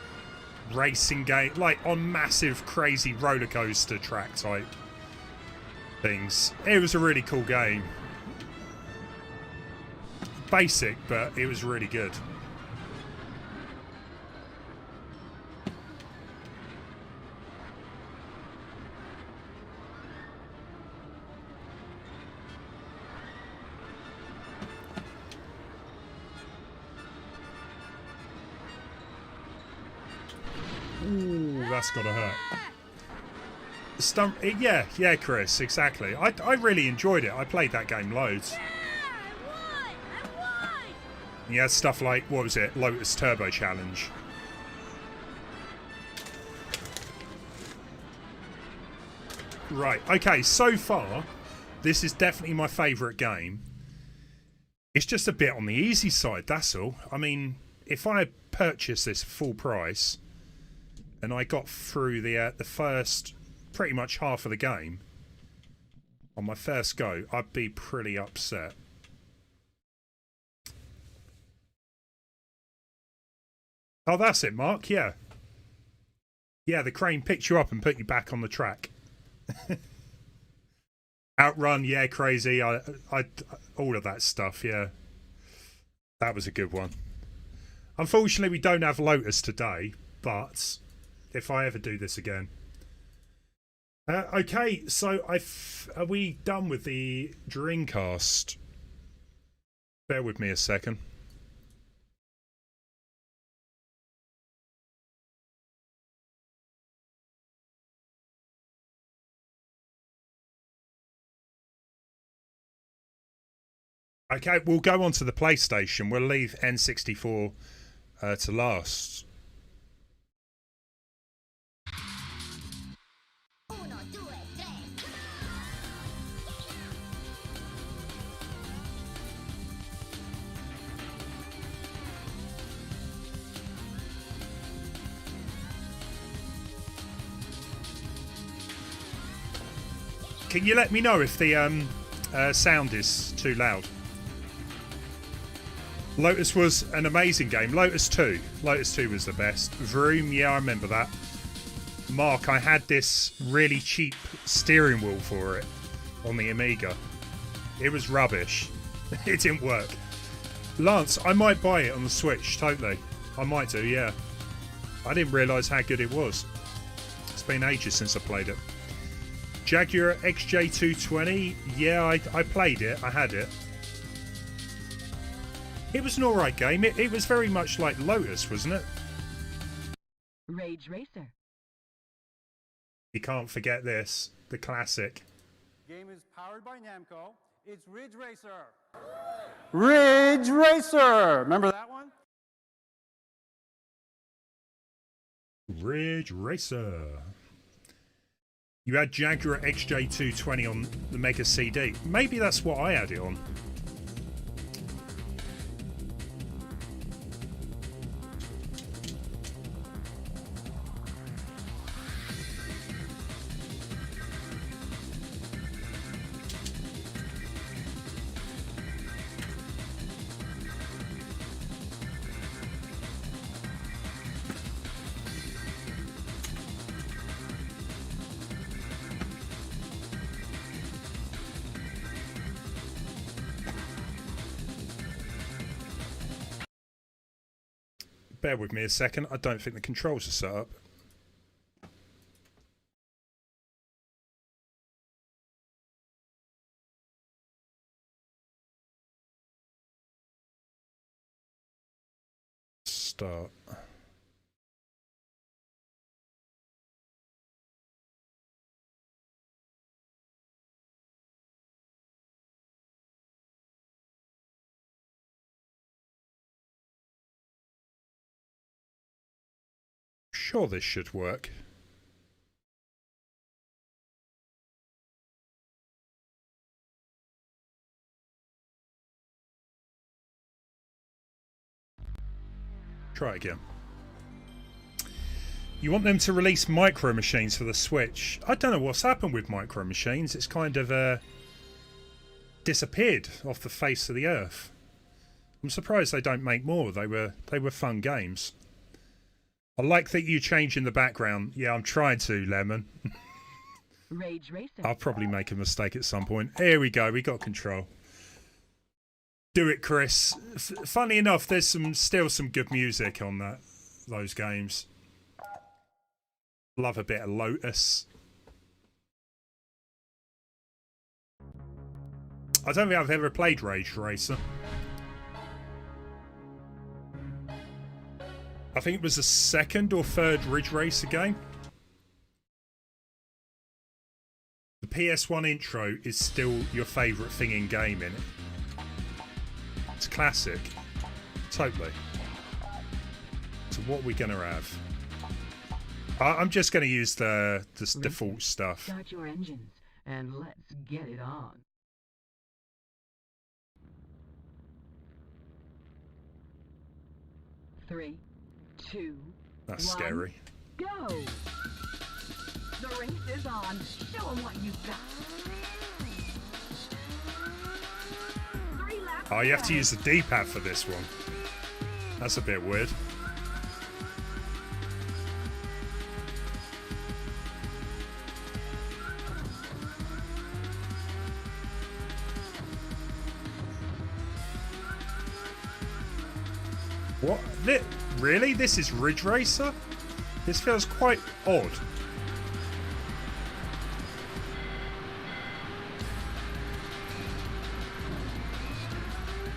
racing game, like on massive crazy roller coaster track type things. It was a really cool game. Basic, but it was really good. Ooh, that's gotta hurt. Yeah, Chris, exactly. I really enjoyed it. I played that game loads. I won! You had stuff like, what was it, Lotus Turbo Challenge. Right, okay, so far, this is definitely my favourite game. It's just a bit on the easy side, that's all. I mean, if I had purchased this full price and I got through the first pretty much half of the game on my first go, I'd be pretty upset. Oh, that's it, Mark. Yeah. Yeah, the crane picked you up and put you back on the track. Outrun, yeah, crazy. I all of that stuff, yeah. That was a good one. Unfortunately, we don't have Lotus today, but if I ever do this again. Okay, so are we done with the Dreamcast? Bear with me a second. Okay, we'll go on to the PlayStation. We'll leave N64 to last. Can you let me know if the sound is too loud? Lotus was an amazing game. Lotus 2 was the best. Vroom, yeah, I remember that. Mark, I had this really cheap steering wheel for it on the Amiga. It was rubbish. It didn't work. Lance, I might buy it on the Switch, totally. I might do, yeah. I didn't realise how good it was. It's been ages since I played it. Jaguar XJ220, yeah, I played it. I had it. It was an alright game. It was very much like Lotus, wasn't it? Rage Racer. You can't forget this. The classic. Game is powered by Namco. It's Ridge Racer. Ridge Racer! Remember that one? Ridge Racer. You had Jaguar XJ220 on the Mega CD. Maybe that's what I had it on. Bear with me a second. I don't think the controls are set up. Start. Sure, this should work. Try it again. You want them to release Micro Machines for the Switch. I don't know what's happened with Micro Machines. It's kind of disappeared off the face of the earth. I'm surprised they don't make more. They were fun games. I like that you change in the background. Yeah, I'm trying to, Lemon. Rage Racer. I'll probably make a mistake at some point. Here we go. We got control. Do it, Chris. Funny enough, there's still some good music on those games. Love a bit of Lotus. I don't think I've ever played Rage Racer. I think it was the second or third Ridge Racer game. The PS1 intro is still your favourite thing in gaming. It's classic. Totally. So what are we going to have? I'm just going to use the default stuff. Start your engines and let's get it on. Three, two, That's one, scary. Go! The race is on. Show 'em what you've got. 3 laps. Oh, you have to use the D-pad for this one. That's a bit weird. What? Really? This is Ridge Racer? This feels quite odd.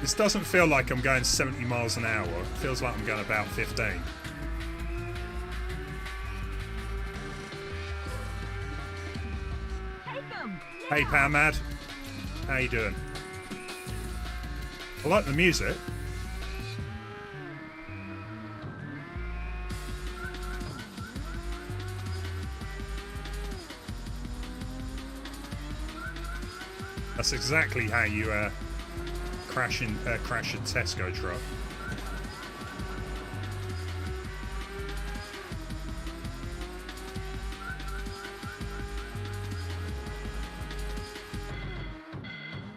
This doesn't feel like I'm going 70 miles an hour. It feels like I'm going about 15. Take 'em. Hey, Pamad. How you doing? I like the music. That's exactly how you crash a Tesco truck.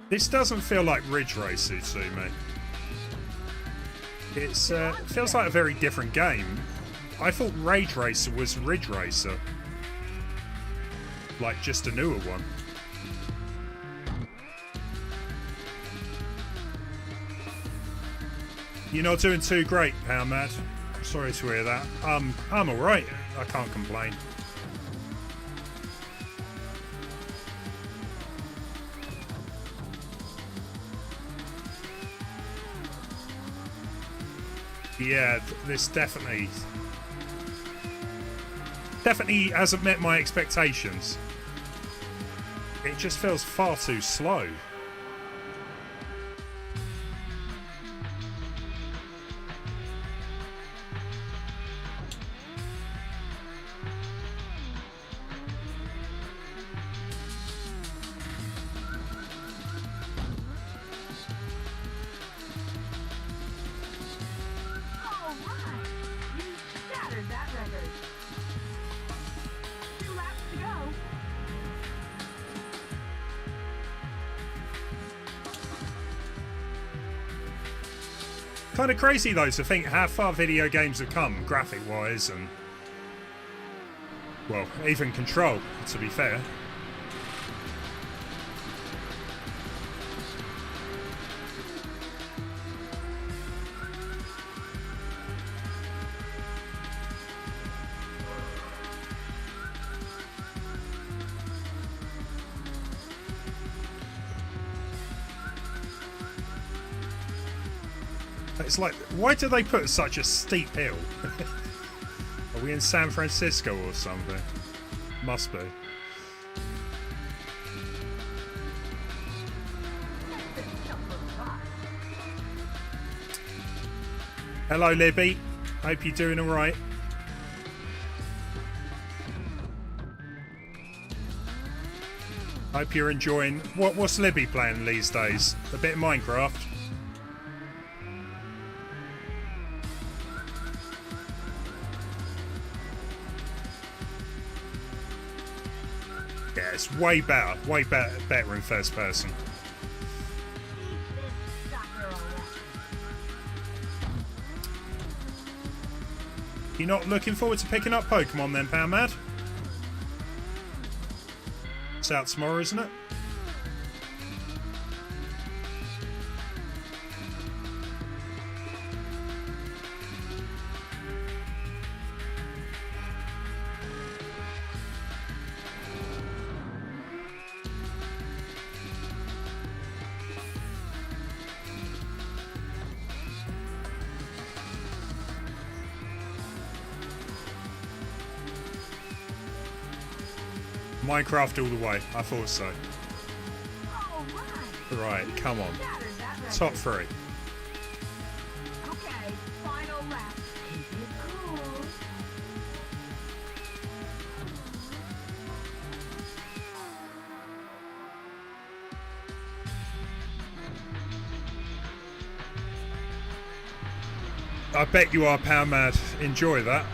This doesn't feel like Ridge Racer to me. It feels like a very different game. I thought Rage Racer was Ridge Racer, like just a newer one. You're not doing too great, Powermad. Sorry to hear that. I'm alright. I can't complain. Yeah, this definitely hasn't met my expectations. It just feels far too slow. Kind of crazy though to think how far video games have come graphic wise and, well, even Control, to be fair. It's like, why do they put such a steep hill? Are we in San Francisco or something? Must be. Hello, Libby. Hope you're doing all right. Hope you're enjoying. What's Libby playing these days? A bit of Minecraft. Yeah, it's way better in first person. You're not looking forward to picking up Pokemon then, Power Mad? It's out tomorrow, isn't it? Minecraft all the way. I thought so. Right, come on. Top 3. Okay, final lap. Keep it cool. I bet you are, Power Mad. Enjoy that.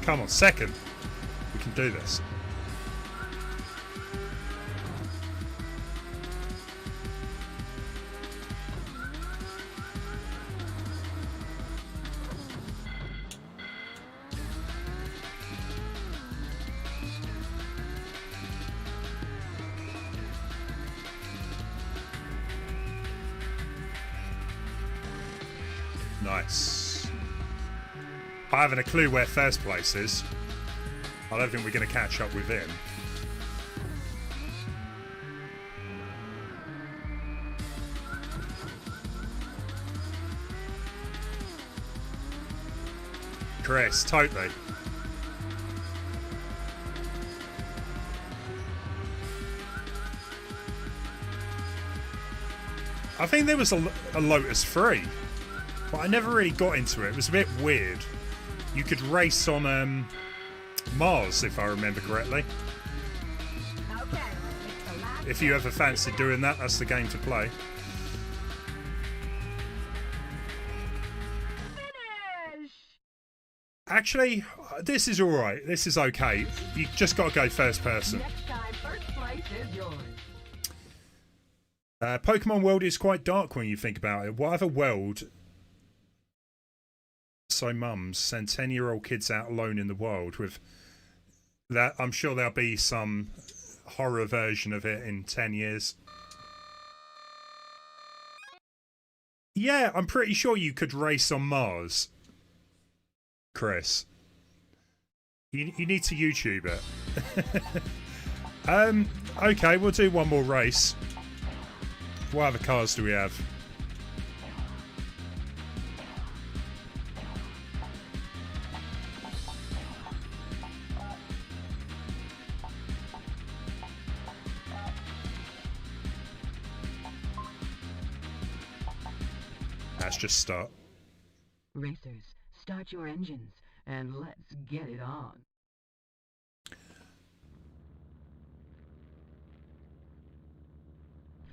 Come on, second. We can do this. Nice. I haven't a clue where first place is. I don't think we're going to catch up with him. Chris, totally. I think there was a Lotus 3, but I never really got into it. It was a bit weird. You could race on Mars, if I remember correctly. Okay, if you ever fancy doing that, that's the game to play. finish. Actually, this is alright. This is okay. You just got to go first person. Next time, first place is yours. Pokemon World is quite dark when you think about it. What other world... So mums send 10-year-old kids out alone in the world with that. I'm sure there'll be some horror version of it in 10 years. Yeah, I'm pretty sure you could race on Mars, Chris. You need to YouTube it. Okay, we'll do one more race. What other cars do we have? Let's just start. Racers, start your engines and let's get it on.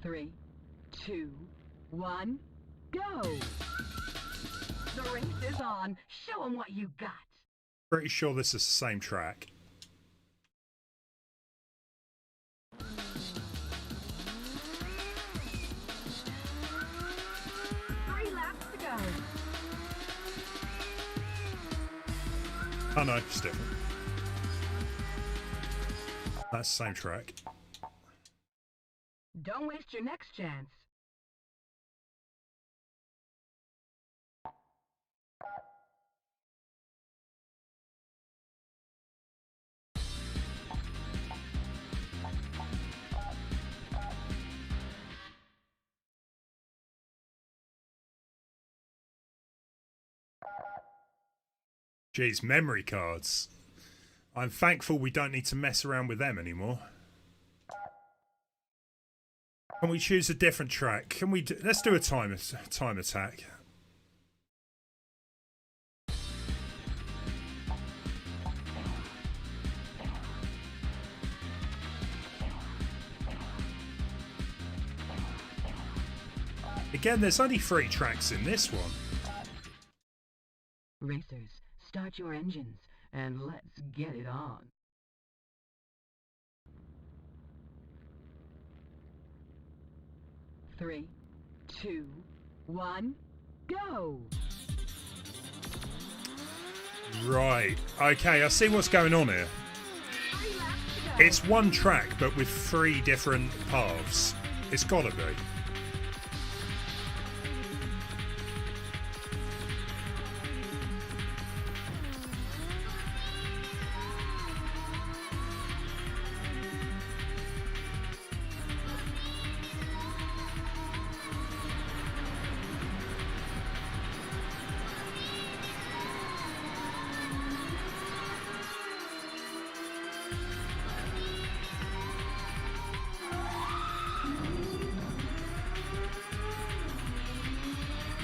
Three, 2, 1, go! The race is on. Show them what you got. Pretty sure this is the same track. 3 laps to go. Oh no, it's different. That's the same track. Don't waste your next chance. Jeez, memory cards. I'm thankful we don't need to mess around with them anymore. Can we choose a different track? Can we let's do a time attack. Again, there's only 3 tracks in this one. Racers, start your engines and let's get it on. Three, 2, 1, go! Right. Okay, I see what's going on here. It's one track, but with 3 different paths. It's gotta be.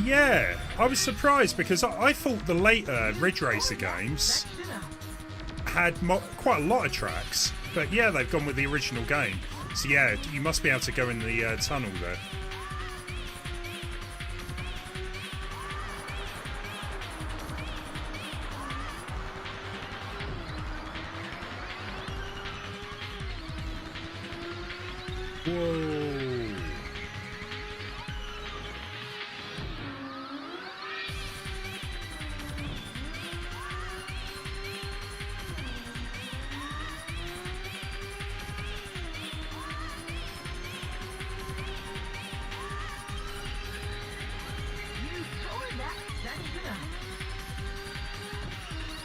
Yeah, I was surprised because I thought the later Ridge Racer games had quite a lot of tracks, but yeah, they've gone with the original game. So yeah, you must be able to go in the tunnel there. Whoa.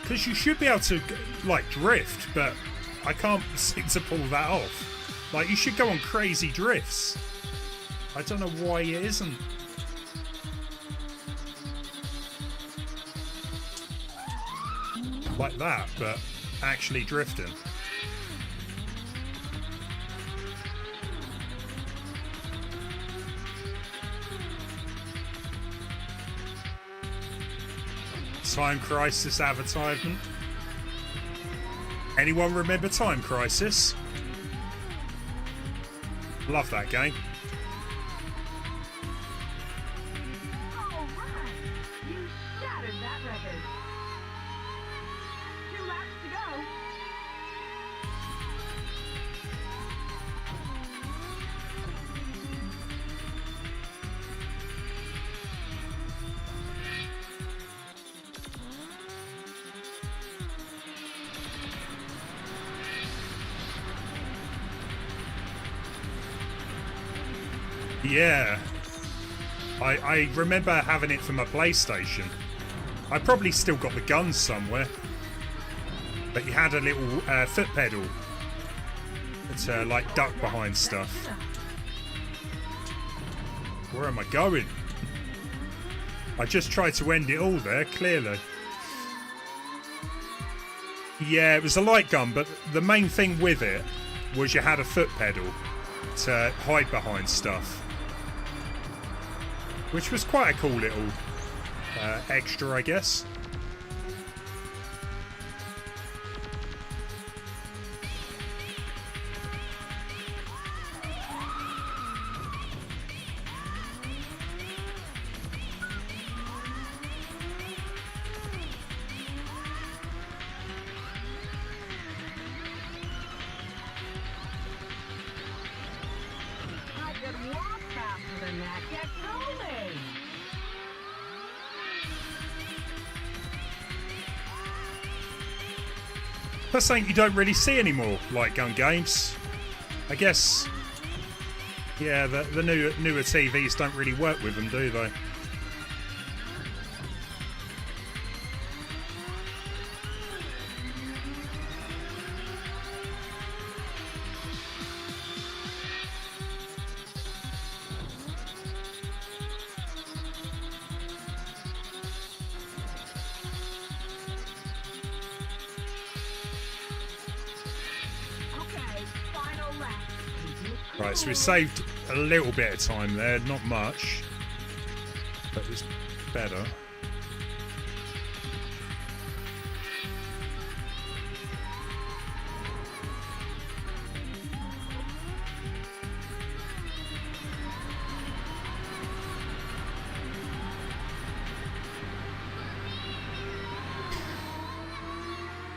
Because you should be able to, like, drift, but I can't seem to pull that off. Like, you should go on crazy drifts. I don't know why it isn't. Like that, but actually drifting. Time Crisis advertisement. Anyone remember Time Crisis? Love that game. All right, you shattered that record. 2 laps to go. Yeah. I remember having it for my PlayStation. I probably still got the guns somewhere. But you had a little foot pedal to like duck behind stuff. Where am I going? I just tried to end it all there, clearly. Yeah, it was a light gun, but the main thing with it was you had a foot pedal to hide behind stuff. Which was quite a cool little extra, I guess. I could walk faster than that. Get rolling. That's something you don't really see anymore, light gun games. I guess, yeah, the newer TVs don't really work with them, do they? Right, so we saved a little bit of time there, not much, but it's better.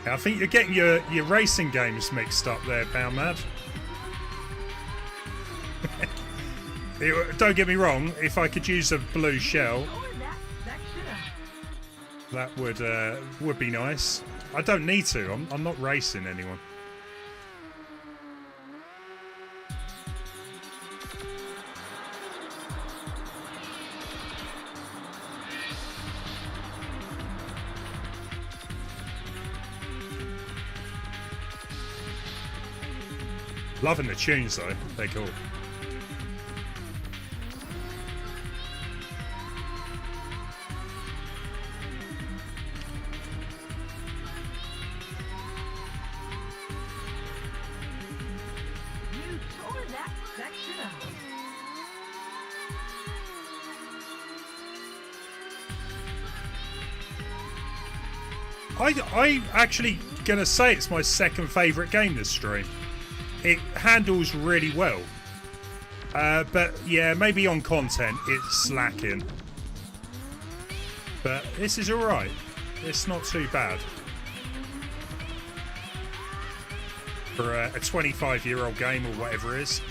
I think you're getting your racing games mixed up there, Power Mad. Don't get me wrong, if I could use a blue shell, that would be nice. I don't need to. I'm not racing anyone. Loving the tunes though, they're cool. I actually gonna say it's my second favourite game this stream. It handles really well. But yeah, maybe on content it's lacking. But this is alright. It's not too bad. For a 25-year-old game or whatever it is.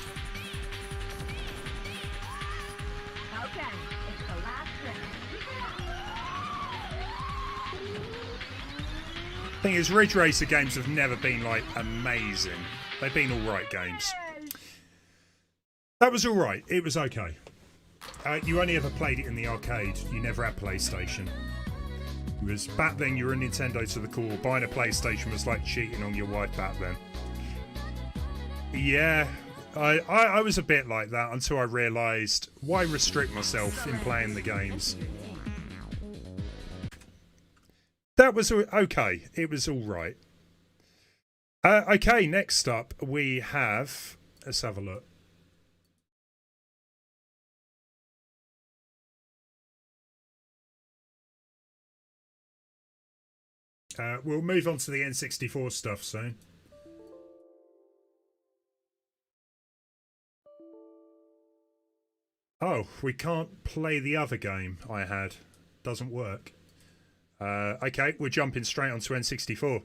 Thing is, Ridge Racer games have never been like amazing. They've been alright games. That was alright. It was okay. You only ever played it in the arcade. You never had PlayStation. It was back then. You were a Nintendo to the core. Buying a PlayStation was like cheating on your wife back then. Yeah, I was a bit like that until I realised why restrict myself in playing the games. That was okay. It was all right. Okay, next up we have... Let's have a look. We'll move on to the N64 stuff soon. Oh, we can't play the other game I had. Doesn't work. Okay, we're jumping straight onto N64.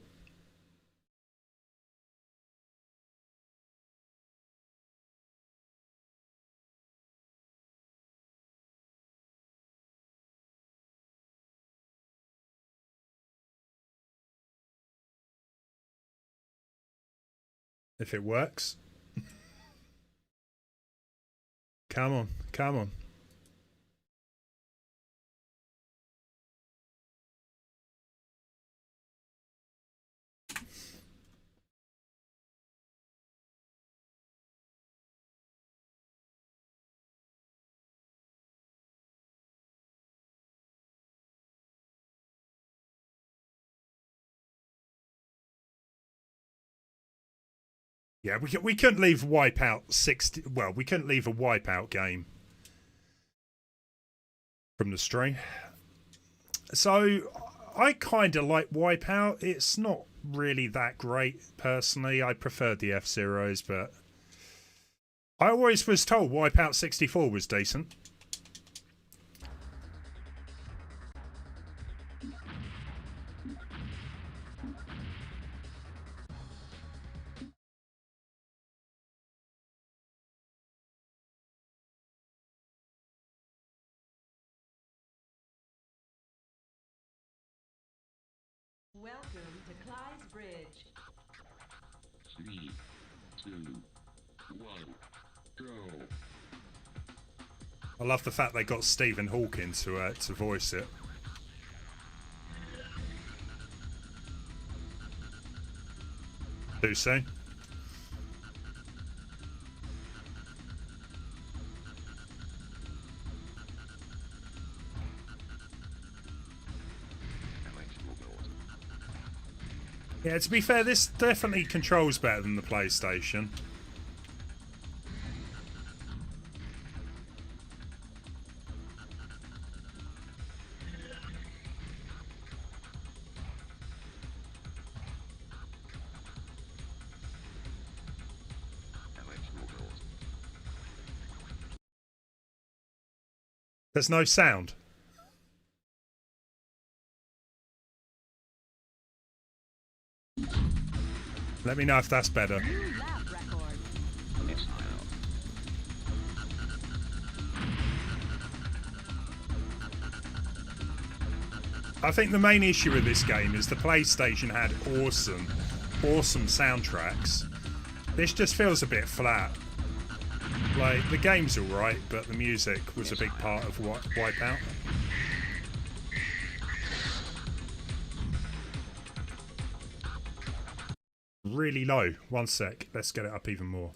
If it works. Come on, come on. Yeah, we couldn't leave Wipeout 60. Well, we couldn't leave a Wipeout game from the stream. So I kind of like Wipeout. It's not really that great personally. I preferred the F-Zeros, but I always was told Wipeout 64 was decent. Welcome to Clyde's Bridge. 3, 2, 1, go. I love the fact they got Stephen Hawking to voice it. Too soon? Yeah, to be fair, this definitely controls better than the PlayStation. There's no sound. Let me know if that's better. I think the main issue with this game is the PlayStation had awesome soundtracks. This just feels a bit flat. Like, the game's alright, but the music was a big part of Wipeout. Really low. One sec. Let's get it up even more.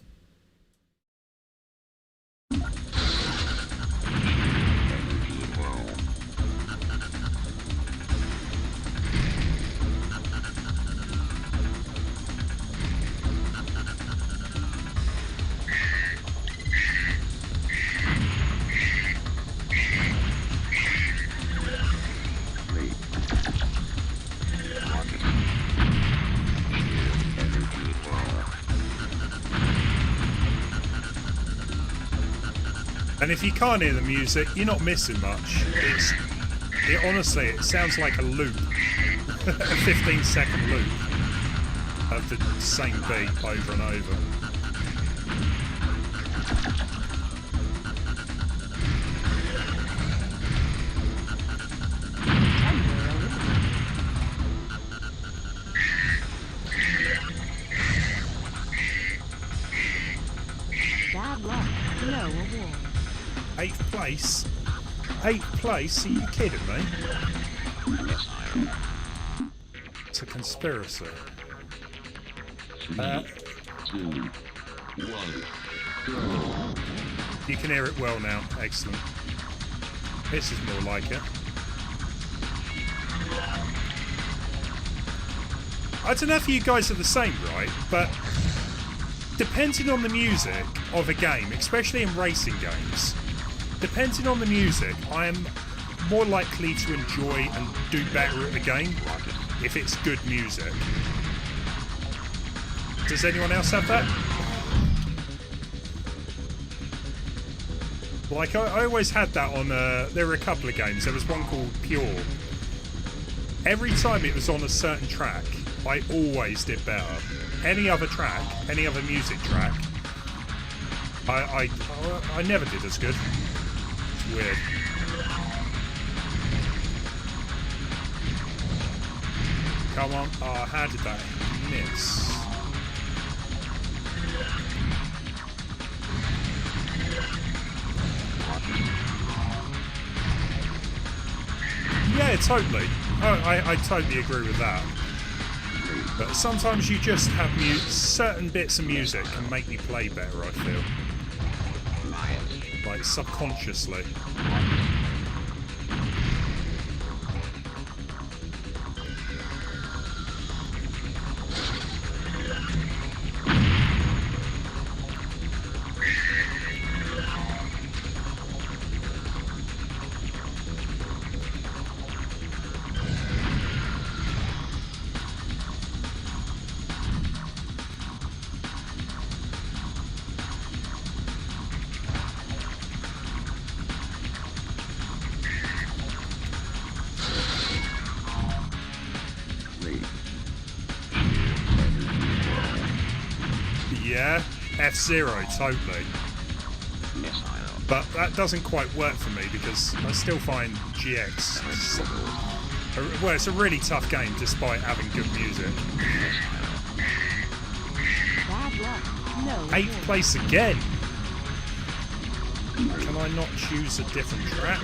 And if you can't hear the music, you're not missing much. Honestly, it sounds like a loop. A 15-second loop of the same beat over and over. Bad luck. No award. 8th place? 8th place? Are you kidding me? It's a conspiracy. 3, 2, 1, go. You can hear it well now. Excellent. This is more like it. I don't know if you guys are the same, right? But depending on the music of a game, especially in racing games, depending on the music, I am more likely to enjoy and do better at the game if it's good music. Does anyone else have that? Like, I always had that on, there were a couple of games. There was one called Pure. Every time it was on a certain track, I always did better. Any other track, any other music track, I never did as good. It's weird. Come on. Oh, how did that miss? Yeah, totally. Oh, I totally agree with that. But sometimes you just have certain bits of music can make you play better, I feel. Like, subconsciously. Yeah, F-Zero, totally. But that doesn't quite work for me because I still find GX... Well, it's a really tough game despite having good music. No. 8th place again. Can I not choose a different track?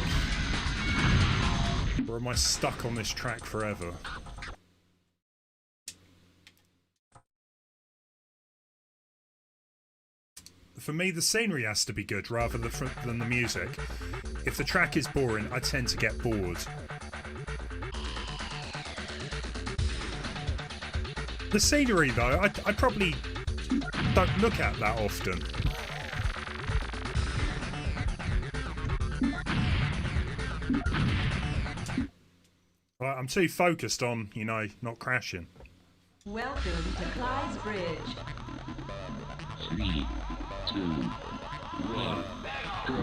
Or am I stuck on this track forever? For me, the scenery has to be good rather than the music. If the track is boring, I tend to get bored. The scenery, though, I probably don't look at that often. I'm too focused on, you know, not crashing. Welcome to Clyde's Bridge. 3, 2, 1, go.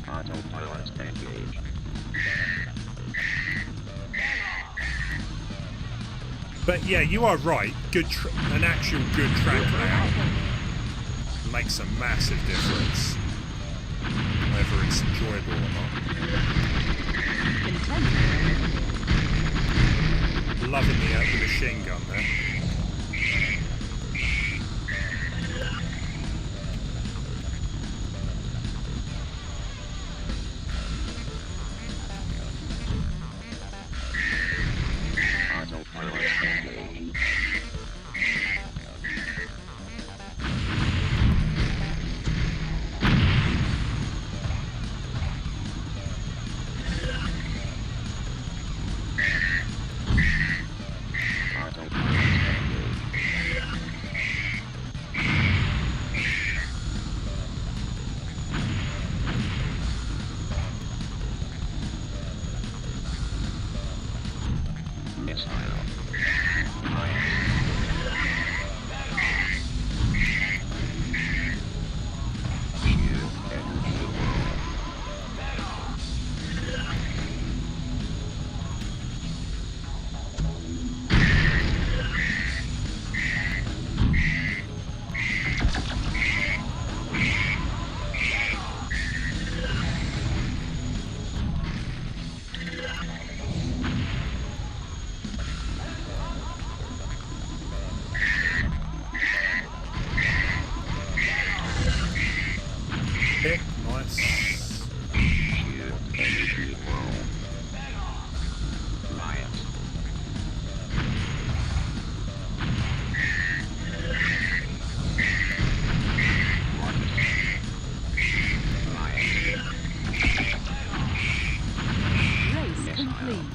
Autopilot engaged. But yeah, you are right. An actual good track layout makes a massive difference, whether it's enjoyable or not. Loving the machine gun there.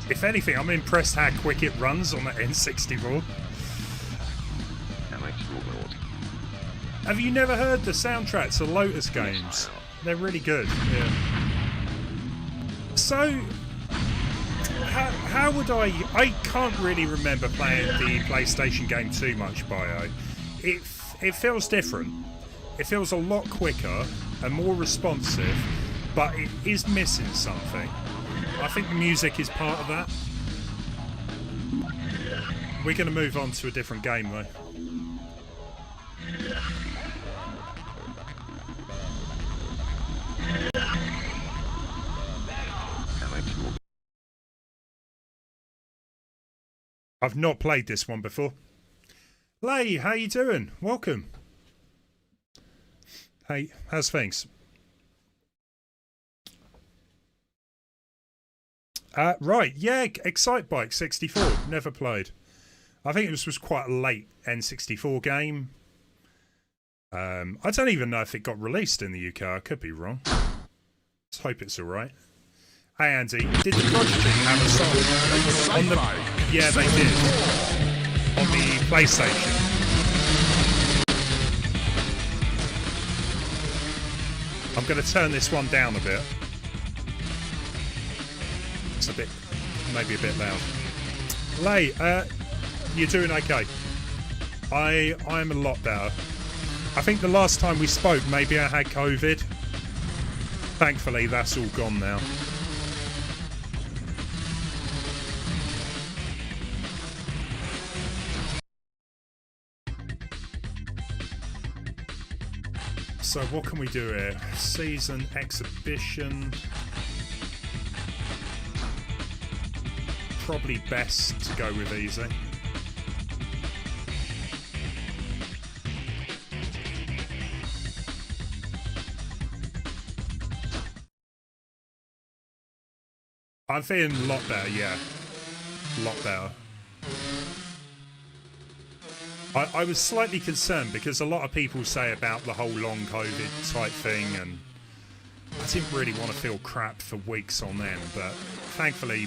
If anything, I'm impressed how quick it runs on the N64. Have you never heard the soundtracks of Lotus games? They're really good. Yeah. So, how would I can't really remember playing the PlayStation game too much, Bio. It feels different. It feels a lot quicker and more responsive, but it is missing something. I think the music is part of that. We're going to move on to a different game though. I've not played this one before. Lay, how you doing? Welcome. Hey, how's things? Right, yeah, Excite Bike 64, never played. I think this was quite a late N64 game. I don't even know if it got released in the UK, I could be wrong. Let's hope it's alright. Hey Andy, did the Prodigy have a song on the... Yeah, they did. On the PlayStation. I'm going to turn this one down a bit. It's a bit, maybe a bit loud. Lay, you're doing okay. I'm a lot better. I think the last time we spoke, maybe I had COVID. Thankfully, that's all gone now. So what can we do here? Season exhibition. Probably best to go with easy. I'm feeling a lot better, yeah. A lot better. I was slightly concerned because a lot of people say about the whole long COVID type thing, and I didn't really want to feel crap for weeks on end, but thankfully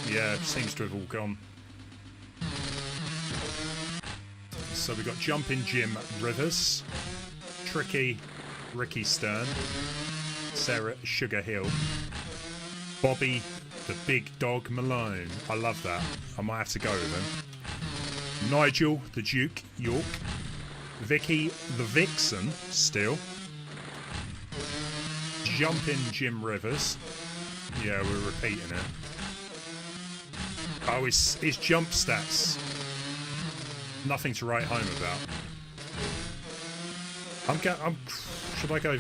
it seems to have all gone. So we got Jumpin' Jim Rivers, Tricky Ricky Stern, Sarah Sugar Hill, Bobby the Big Dog Malone. I love that. I might have to go with him. Nigel the Duke York, Vicky the Vixen still, Jumpin' Jim Rivers. Yeah, we're repeating it. Oh, his jump stats. Nothing to write home about. Should I go?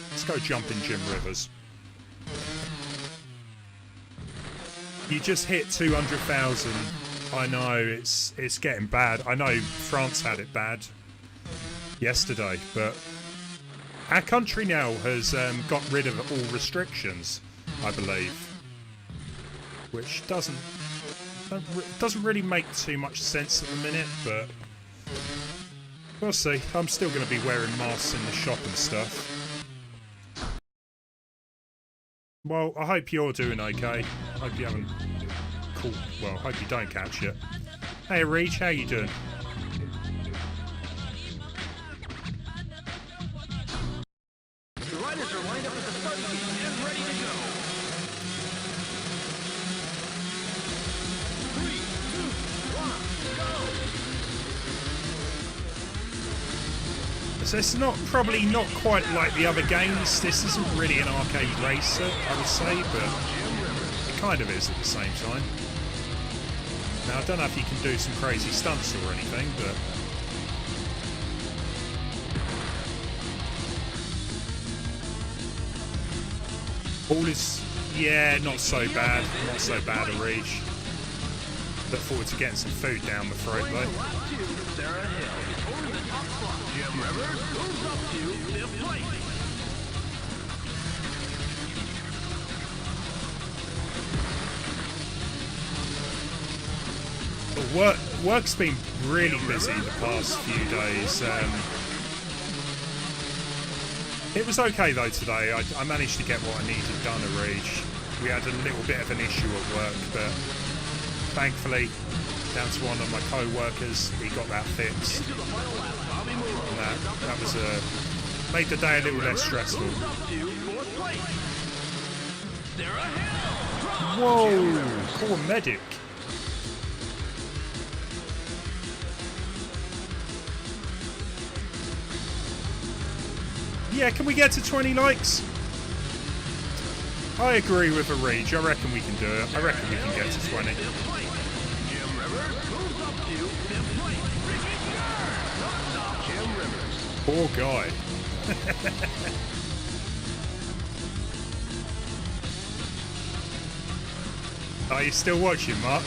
Let's go Jumpin' Jim Rivers. You just hit 200,000. I know it's getting bad. I know France had it bad yesterday, but our country now has got rid of all restrictions, I believe, which doesn't really make too much sense at the minute, but we'll see. I'm still going to be wearing masks in the shop and stuff. Well, I hope you're doing okay. Hope you haven't. Cool. Well, hope you don't catch it. Hey, Reach, how you doing? The riders are lined up at the start gate and ready to go. 3, 2, 1, go! So it's probably not quite like the other games. This isn't really an arcade racer, I would say, but it kind of is at the same time. Now, I don't know if you can do some crazy stunts or anything, but... all is... yeah, not so bad. Not so bad a reach. Look forward to getting some food down the throat, though. Sarah Hill is over the top slot. Jim Rivers moves up to 5th place. Work's been really busy the past few days. It was okay though today. I managed to get what I needed done at Reach. We had a little bit of an issue at work, but thankfully, down to one of my co-workers, he got that fixed. And that was made the day a little less stressful. Whoa! Call a medic. Yeah, can we get to 20 likes? I agree with a Reach. I reckon we can do it. I reckon we can get to 20. Poor guy. Are you still watching, Mark?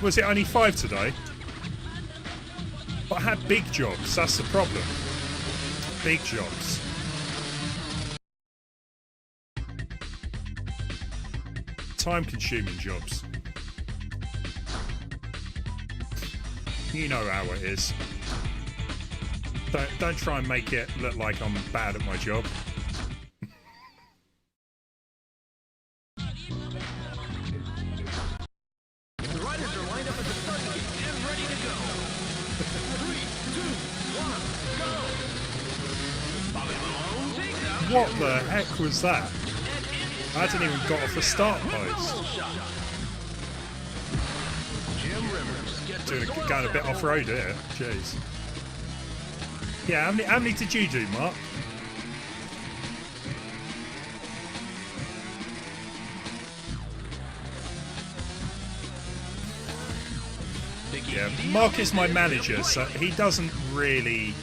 Was it only 5 today? But I had big jobs, that's the problem. Big jobs. Time-consuming jobs. You know how it is. Don't try and make it look like I'm bad at my job. The riders are lined up at the start gate and ready to go. 3, 2, 1, go! Bobby Malone takes out. What the heck was that? I hadn't even got off the start post. Going a bit off-road here. Jeez. Yeah, how many did you do, Mark? Yeah, Yeah, Mark is my manager, so he doesn't really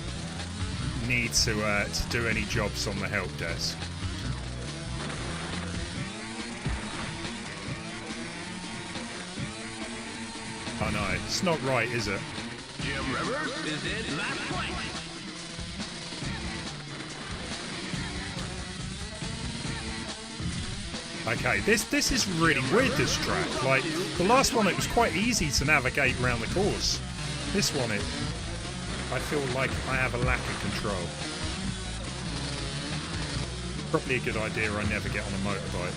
need to do any jobs on the help desk. I know, it's not right, is it? Jim Rivers is in last place. Okay, this is really weird, this track. Like, the last one, it was quite easy to navigate around the course. This one, I feel like I have a lack of control. Probably a good idea I never get on a motorbike.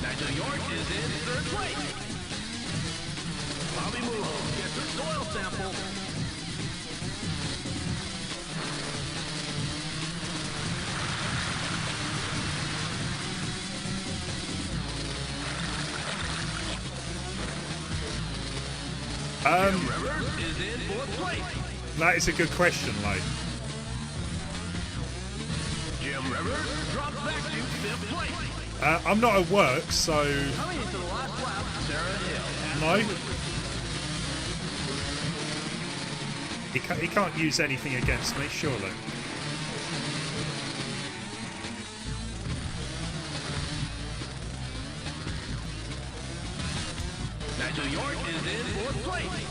Nigel York is in third place. Bobby Moore gets a soil sample. Rivers is in fourth place. That is a good question, like. Jim Rivers drops back to fifth place. I'm not at work, so Coming into the last lap, Sarah Hill. no. He can't use anything against me, surely. Nigel York is in fourth place.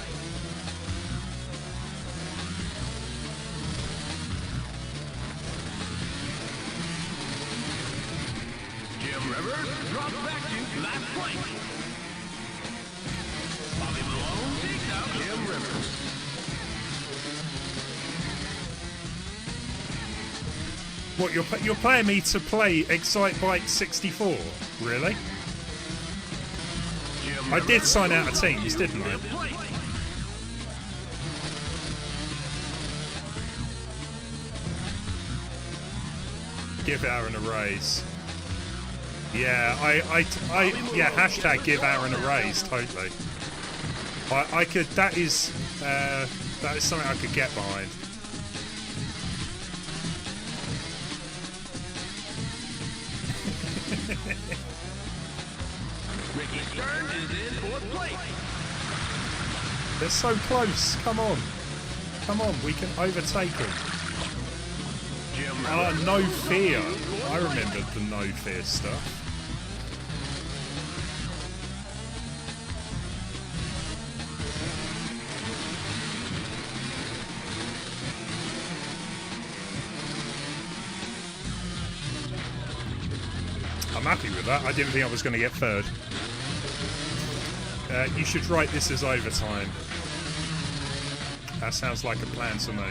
Jim Rivers drops back to last place. Bobby Malone takes out Jim Rivers. What, you're playing me to play Excite Bike 64? Really? I did sign out of teams, didn't I? Give Aaron a raise. Yeah, yeah, hashtag give Aaron a raise, totally. I could, that is something I could get behind. Ricky Stern is in fourth place. They're so close. Come on. Come on, we can overtake them. No fear. I remembered the no fear stuff. I'm happy with that. I didn't think I was going to get third. You should write this as overtime. That sounds like a plan to me.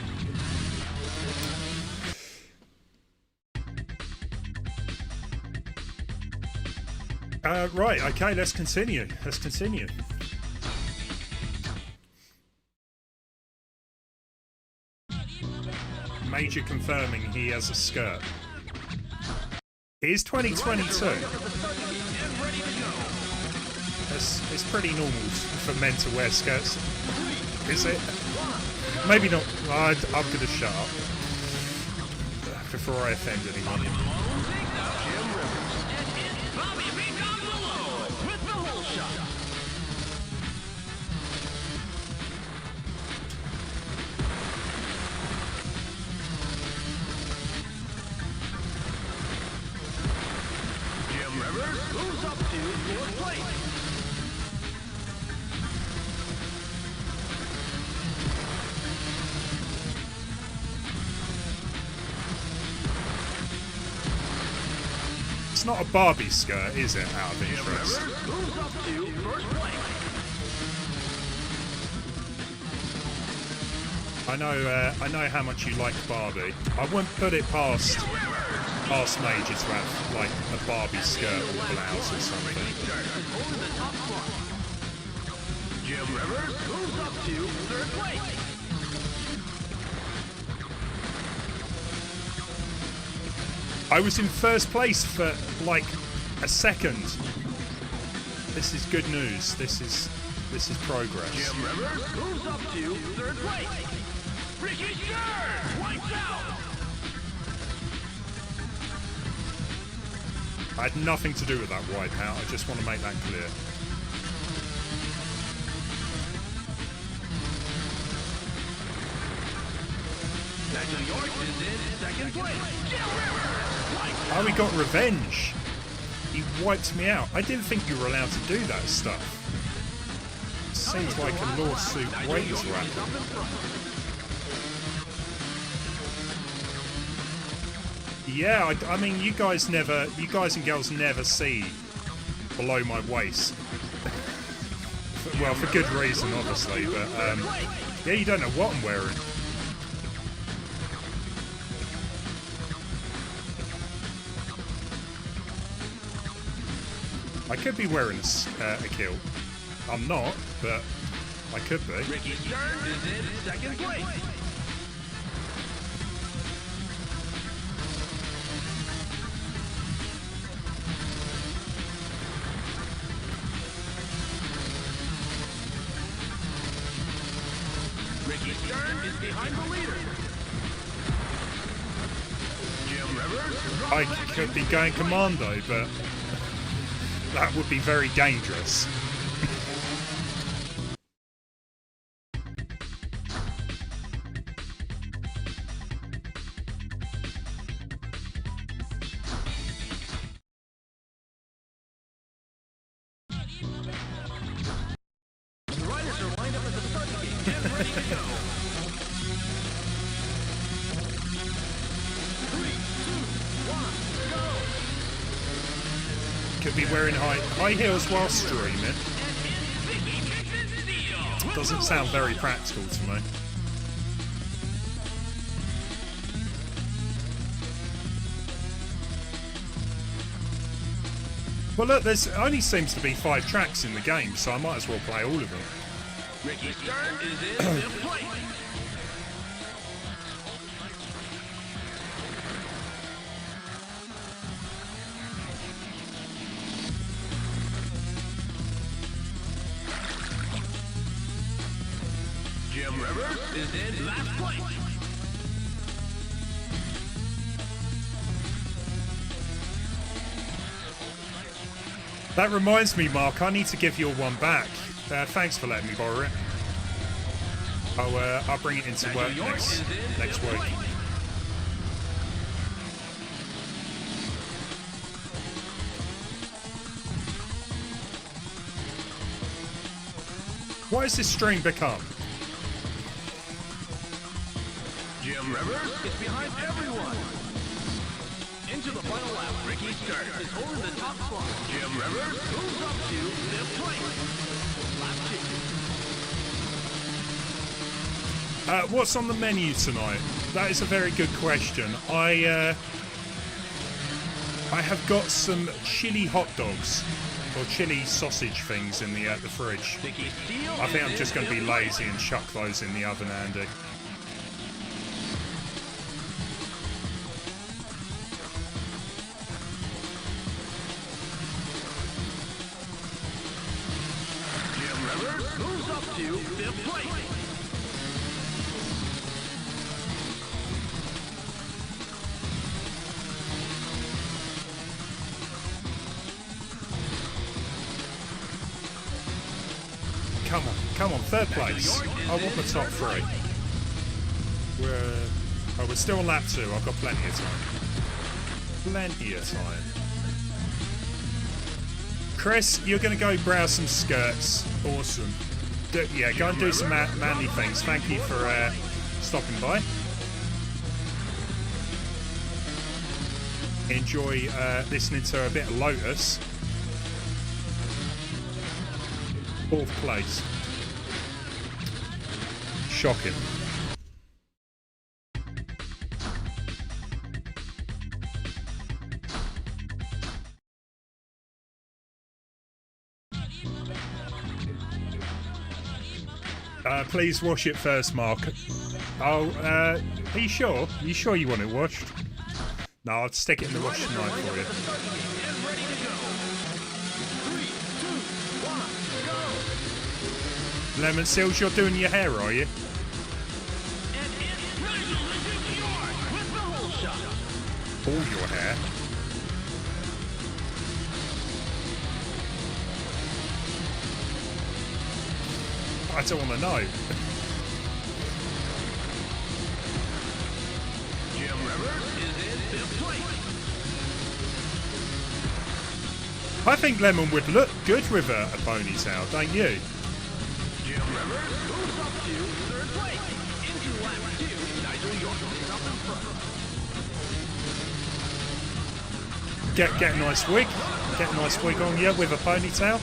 Right, okay, let's continue. Let's continue. Major confirming he has a skirt. It is 2022. It's pretty normal for men to wear skirts. Is it? Maybe not. I'm going to shut up before I offend anyone. Moves up to fourth place. It's not a Barbie skirt, is it, out of interest? Moves up to first place. I know how much you like Barbie. I wouldn't put it past Major to have like a Barbie skirt or blouse or something. Jim Rivers moves up to third place. I was in first place for like a second. This is good news. This is progress. Jim Rivers moves up to third place. Ricky Stern wipes out. I had nothing to do with that wipeout. I just want to make that clear. Nigel York is in second place. Jim Rivers. Oh, we got revenge. He wiped me out. I didn't think you were allowed to do that stuff. Seems like a lawsuit waiting to happen. Yeah, I mean, you guys and girls never see below my waist. Well, for good reason, obviously, but yeah, you don't know what I'm wearing. I could be wearing a kilt. I'm not, but I could be. Ricky Stern is in second place. Ricky Stern is behind the leader. Jim Rivers. I could be going commando, but that would be very dangerous. The riders are lined up at the start gate. Get ready to go. 3, 2, 1, go. Could be wearing high heels while streaming. Doesn't sound very practical to me. Well, look, there's only seems to be 5 tracks in the game, so I might as well play all of them. Ricky Stern is in fifth place. Jim Rivers is in last place. That reminds me, Mark, I need to give your one back. Thanks for letting me borrow it. I'll bring it into work next week. What has this stream become? Jim Rivers is behind everyone. Into the final lap, Ricky Stern is holding the top spot. Jim Rivers moves up to fifth place. Lap 2. What's on the menu tonight? That is a very good question. I have got some chili hot dogs or chili sausage things in the fridge. I think I'm just going to be lazy and chuck those in the oven, Andy. Jim Rivers moves up to fifth place. Come on, third place. I want the top 3. We're still on lap 2. I've got plenty of time. Plenty of time. Chris, you're going to go browse some skirts. Awesome. Yeah, go and do some manly things. Thank you for stopping by. Enjoy listening to a bit of Lotus. 4th place. Shocking. Please wash it first, Mark. Oh, are you sure? Are you sure you want it washed? No, I'll stick it in the wash tonight for you. Lemon Seals, you're doing your hair, are you? All your hair? I don't want to know. I think Lemon would look good with a ponytail, don't you? Jim Rivers moves up to third place. Into lap 2, Nigel York is up in front. Get a nice wig. Get a nice wig on you with a ponytail.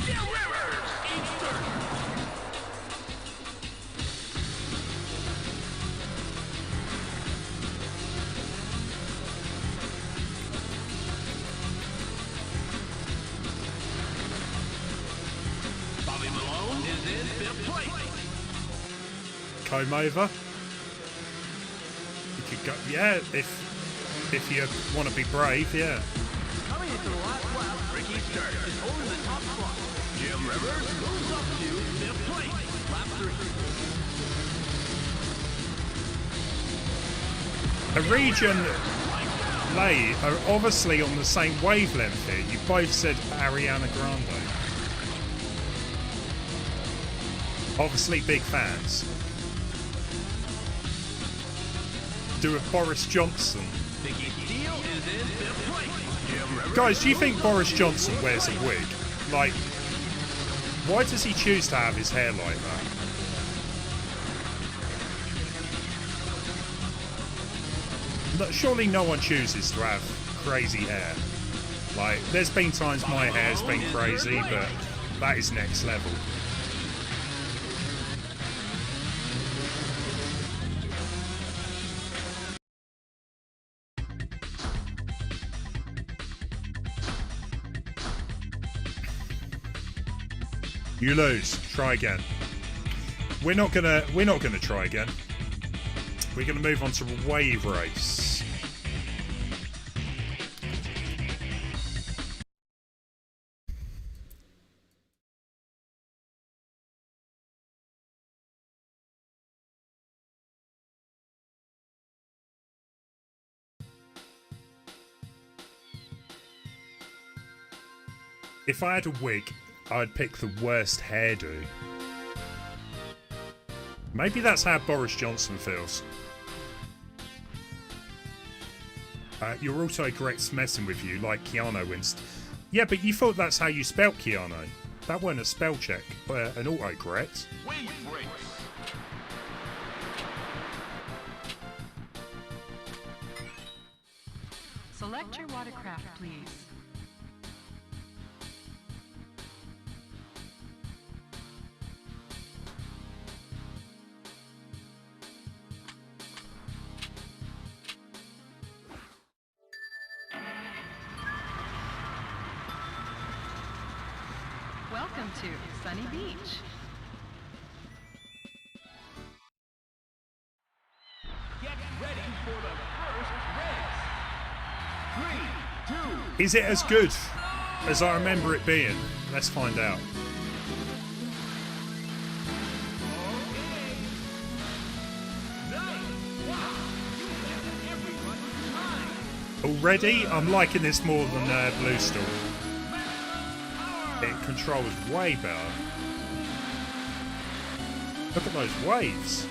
Jim Rivers in third. Bobby Malone is in 5th place. Comb over. You could go, yeah, if you want to be brave, yeah. Coming into the last lap, Ricky Sturt is holding the top spot. Jim Rivers moves up to 5th place. Lap 3. A region Lay are obviously on the same wavelength here. You both said Ariana Grande. Obviously big fans. Do a Boris Johnson. Vicky Steele is in 5th place. Jim Rivers. Guys, do you think Boris Johnson wears a wig? Like, why does he choose to have his hair like that? Surely no one chooses to have crazy hair. Like, there's been times my hair's been crazy, but that is next level. You lose. Try again. We're not gonna try again. We're gonna move on to wave race. If I had a wig, I'd pick the worst hairdo. Maybe that's how Boris Johnson feels. Your autocorrect's messing with you, like Keanu Winst. Yeah, but you thought that's how you spelt Keanu. That wasn't a spell check, but an autocorrect. Wave race. Select your watercraft, please. Welcome to Sunny Beach. Get ready for the first race. 3, 2. Is it as good as I remember it being? Let's find out. Already, I'm liking this more than Blue Storm. It controls way better. Look at those waves.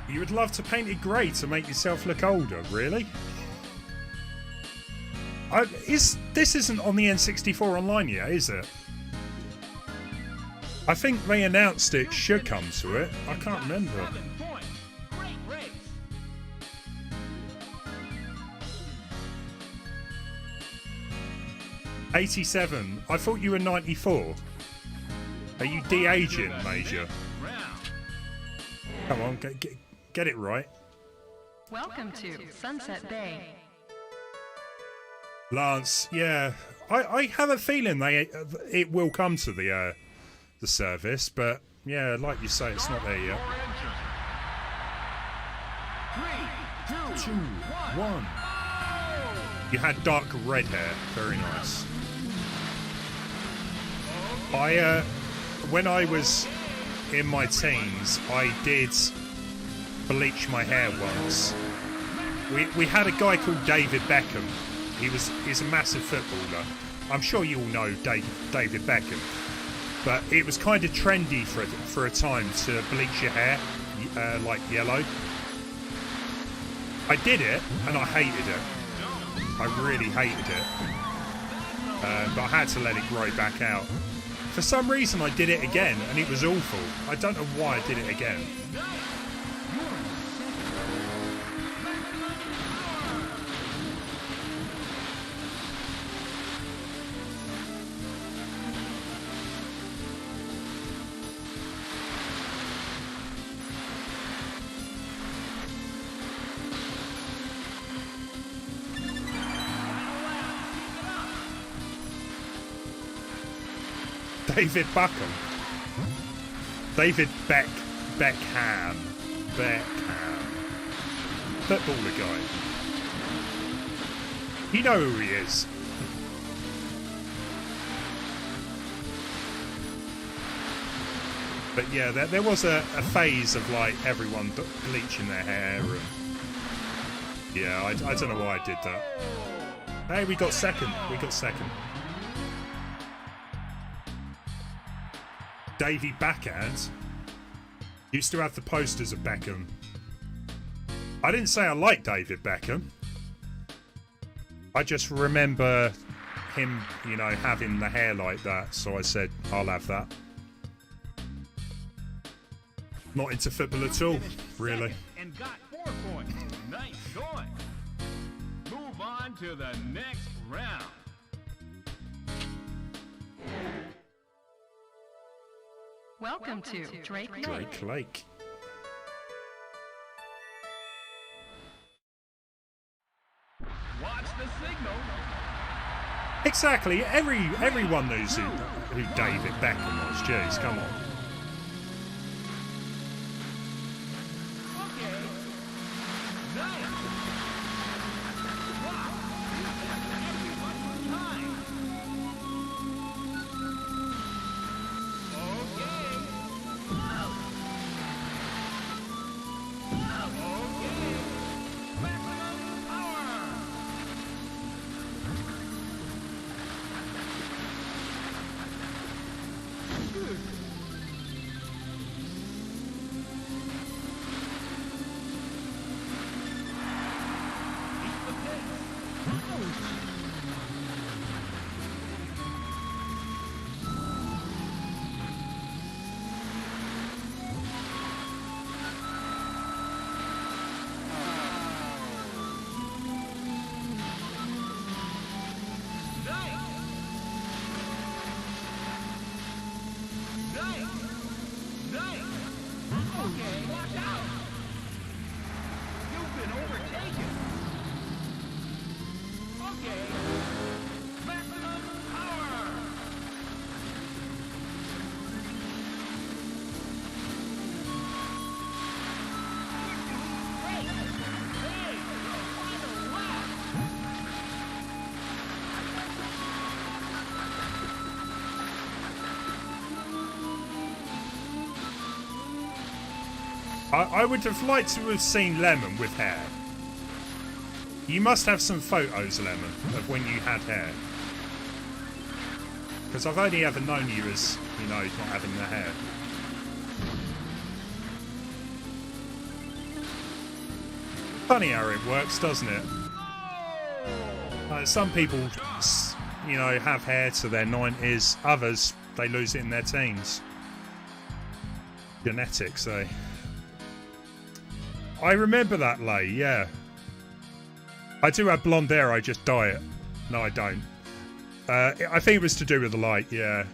You would love to paint it grey to make yourself look older, really? This isn't on the N64 Online yet, is it? I think they announced it should come to it. I can't remember. 87. I thought you were 94. Are you de-aging, Major? Come on, get it right. Welcome to Sunset Bay. Lance, yeah, I have a feeling it will come to the service, but yeah, like you say, it's not there yet. 3, 2, 1. You had dark red hair, very nice. When I was in my teens, I did bleach my hair once. We had a guy called David Beckham. He's a massive footballer. I'm sure you all know David Beckham. But it was kind of trendy for a time to bleach your hair like yellow. I did it and I hated it. I really hated it. But I had to let it grow back out. For some reason I did it again and it was awful. I don't know why I did it again. David Beckham. David Beckham. Footballer guy. You know who he is. But yeah, there was a phase of like everyone bleaching their hair and yeah, I don't know why I did that. Hey, we got second. Davey Backhand used to have the posters of Beckham. I didn't say I like David Beckham. I just remember him, you know, having the hair like that, so I said, I'll have that. Not into football at all, really. And got 4 points. Nice going. Move on to the next round. Welcome to Drake Lake. Drake Lake. Watch the signal. Exactly. Everyone knows who David Beckham was. Jeez, come on. Okay. Nice. Wow. Everyone's time. Okay. Okay. Maximum power. Okay, watch out! You've been overtaken. Okay. Maximum power. Great. Hey, final lap. I would have liked to have seen Lemon with hair. You must have some photos, Lemon, of when you had hair. Because I've only ever known you as, you know, not having the hair. Funny how it works, doesn't it? Some people, you know, have hair to their 90s. Others, they lose it in their teens. Genetics, eh? I remember that, Lay, yeah. I do have blonde hair, I just dye it. No, I don't. I think it was to do with the light, yeah.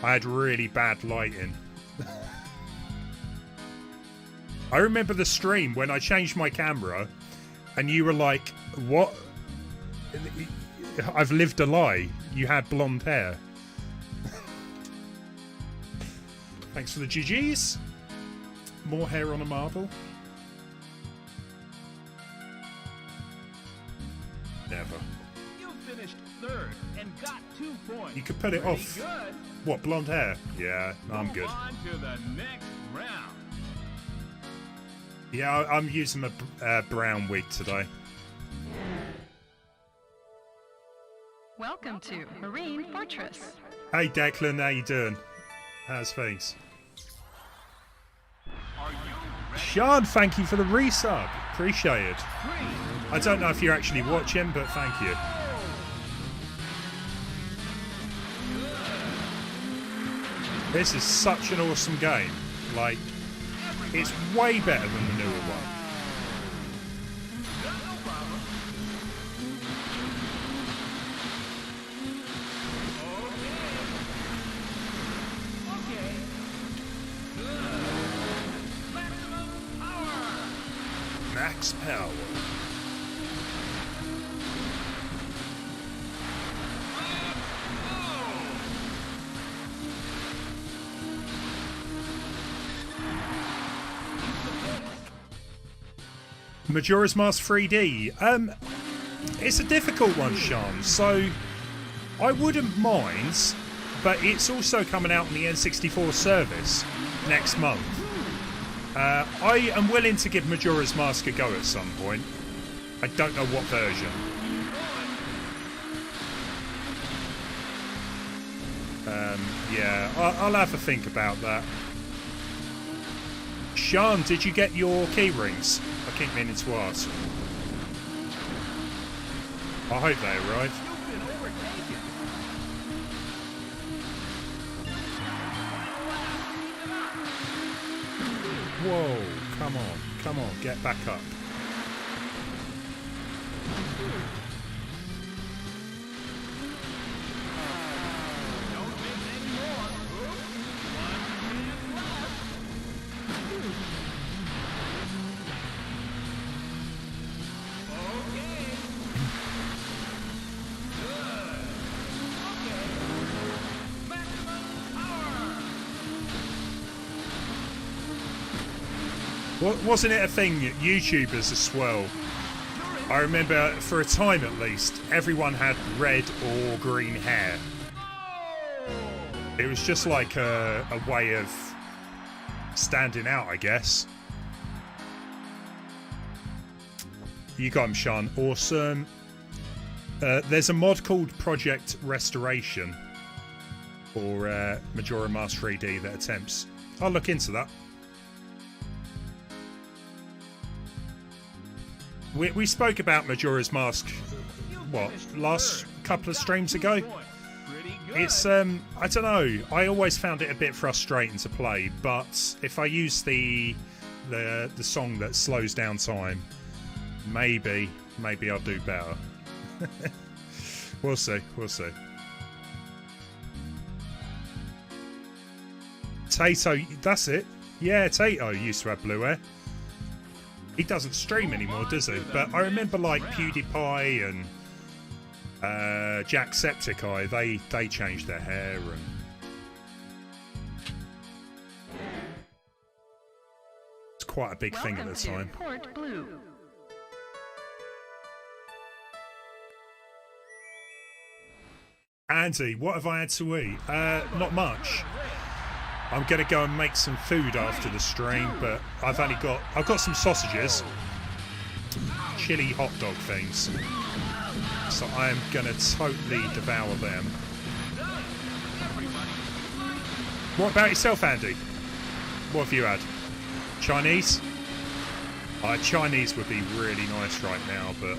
I had really bad lighting. I remember the stream when I changed my camera and you were like, what? I've lived a lie. You had blonde hair. Thanks for the GGs. More hair on a marble. Never. You finished third and got 2 points. You could put it off. Good. What, blonde hair? Yeah, I'm Move good. on to the next round. Yeah, I'm using a brown wig today. Welcome to Marine Fortress. Hey Declan, how you doing? How's things? Are you ready? Sean, thank you for the resub. Appreciate it. I don't know if you're actually watching, but thank you. This is such an awesome game. Like, it's way better than the newer one. No problem. Okay. Good. Maximum power. Max power. Majora's Mask 3D. It's a difficult one, Sean. So I wouldn't mind, but it's also coming out on the N64 service next month. I am willing to give Majora's Mask a go at some point. I don't know what version. Yeah, I'll have a think about that. Sean, did you get your key rings? I keep meaning to ask. I hope they arrive. You've been overtaken. Whoa, come on, get back up. Don't miss any more. 1 minute left. Okay. Good. Okay. Maximum power. Wasn't it a thing? YouTubers as well. I remember for a time at least, everyone had red or green hair. It was just like a way of standing out, I guess. You got him, Sean. Awesome. There's a mod called Project Restoration for Majora Mask 3D that attempts. I'll look into that. We spoke about Majora's Mask, what, last couple of streams ago? It's, I don't know, I always found it a bit frustrating to play, but if I use the song that slows down time, maybe I'll do better. We'll see. Tato, that's it. Yeah, Tato used to have blue hair. He doesn't stream anymore, does he? But I remember like PewDiePie and Jacksepticeye, they changed their hair and it's quite a big thing at the time. Port Blue. Andy, what have I had to eat? Not much. I'm gonna go and make some food after the stream, but I've got some sausages, chili hot dog things, so I am gonna totally devour them. What about yourself, Andy? What have you had? Chinese? Chinese would be really nice right now, but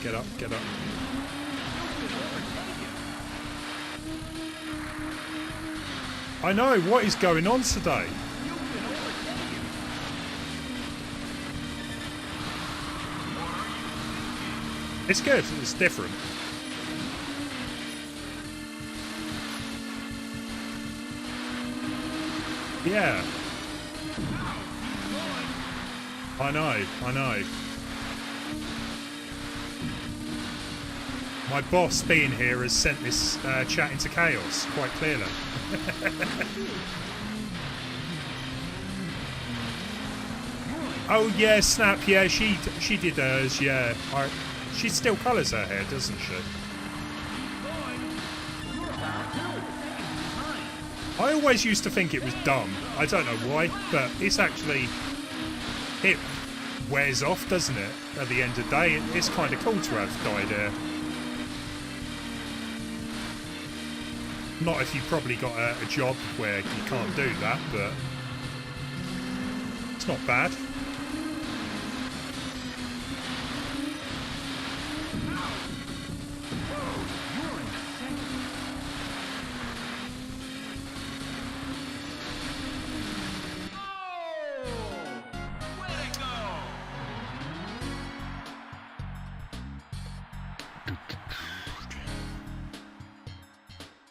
get up. I know, what is going on today? It's good, it's different. Yeah. I know. My boss being here has sent this chat into chaos, quite clearly. Oh yeah, Snap, yeah, she did hers, yeah. She still colours her hair, doesn't she? I always used to think it was dumb. I don't know why, but it's actually... It wears off, doesn't it? At the end of the day, it's kind of cool to have dyed hair. Not if you've probably got a job where you can't do that, but... It's not bad.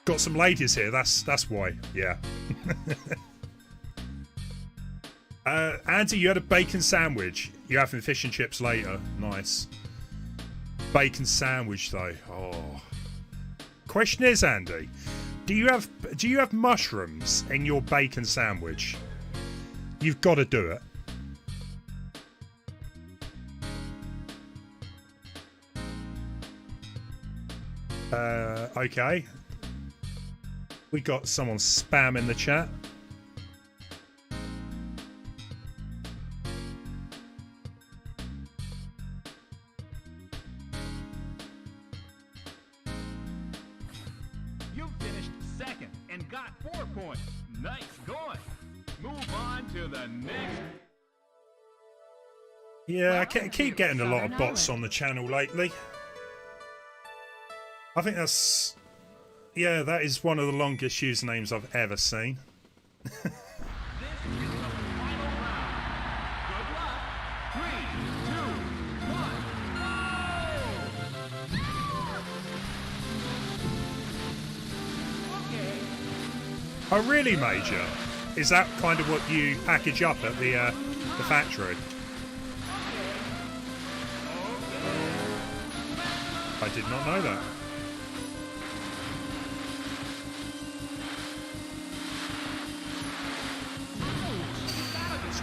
Got some ladies here, that's why, yeah. Andy, you had a bacon sandwich. You're having fish and chips later. Nice. Bacon sandwich though. Oh. Question is, Andy, do you have mushrooms in your bacon sandwich? You've got to do it. Okay. We got someone spam in the chat. You finished second and got 4 points. Nice going. Move on to the next. Yeah, I keep getting a lot of bots on the channel lately. I think that's... Yeah, that is one of the longest usernames I've ever seen. This is the final round. Good luck. 3, 2, 1, go! Okay. Oh, really, Major? Is that kind of what you package up at the factory? I did not know that.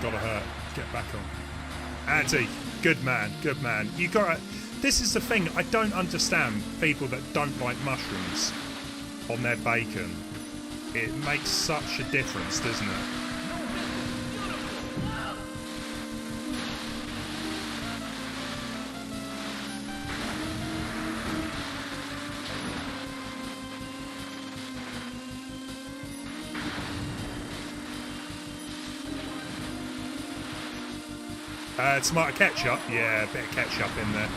Gotta hurt. Get back on. Andy, good man, good man. You gotta... This is the thing, I don't understand people that don't like mushrooms on their bacon. It makes such a difference, doesn't it? Tomato ketchup? Yeah, a bit of ketchup in there.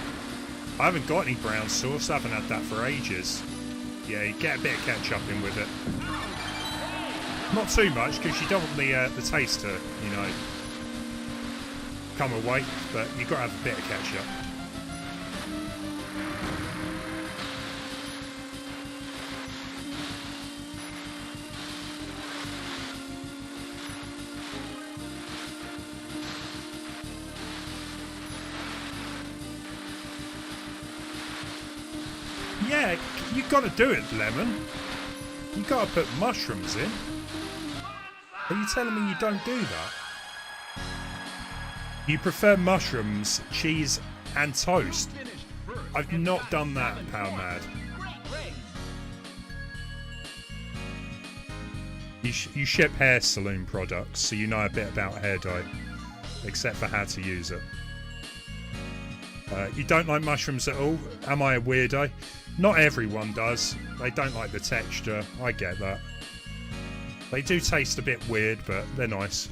I haven't got any brown sauce, I haven't had that for ages. Yeah, you get a bit of ketchup in with it. Not too much, because you don't want the taste to, you know, come away, but you've got to have a bit of ketchup. Yeah, you got to do it, Lemon. You got to put mushrooms in. Are you telling me you don't do that? You prefer mushrooms, cheese, and toast? I've not done that, Power Mad. You ship hair salon products, so you know a bit about hair dye, except for how to use it. You don't like mushrooms at all? Am I a weirdo? Not everyone does. They don't like the texture. I get that. They do taste a bit weird, but they're nice.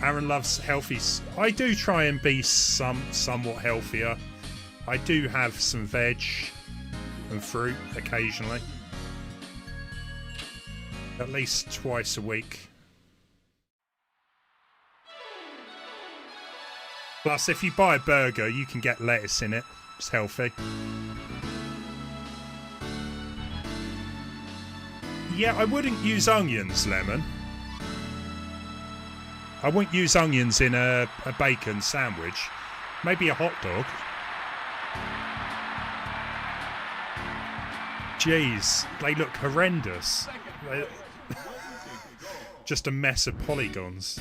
Aaron loves healthy. I do try and be somewhat healthier. I do have some veg and fruit occasionally. at least twice a week. Plus, if you buy a burger, you can get lettuce in it. It's healthy. Yeah, I wouldn't use onions, Lemon. I wouldn't use onions in a bacon sandwich. Maybe a hot dog. Jeez, they look horrendous. Just a mess of polygons.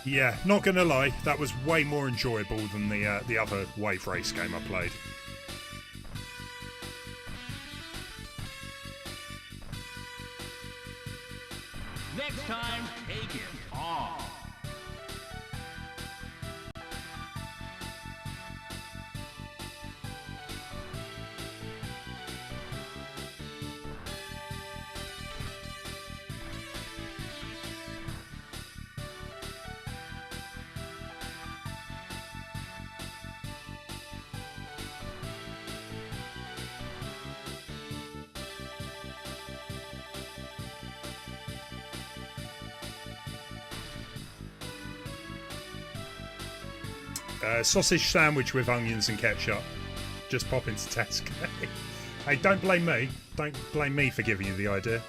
Yeah, not gonna lie, that was way more enjoyable than the other wave race game I played. Next time, take it on. Sausage sandwich with onions and ketchup. Just pop into Tesco. Hey, don't blame me. Don't blame me for giving you the idea.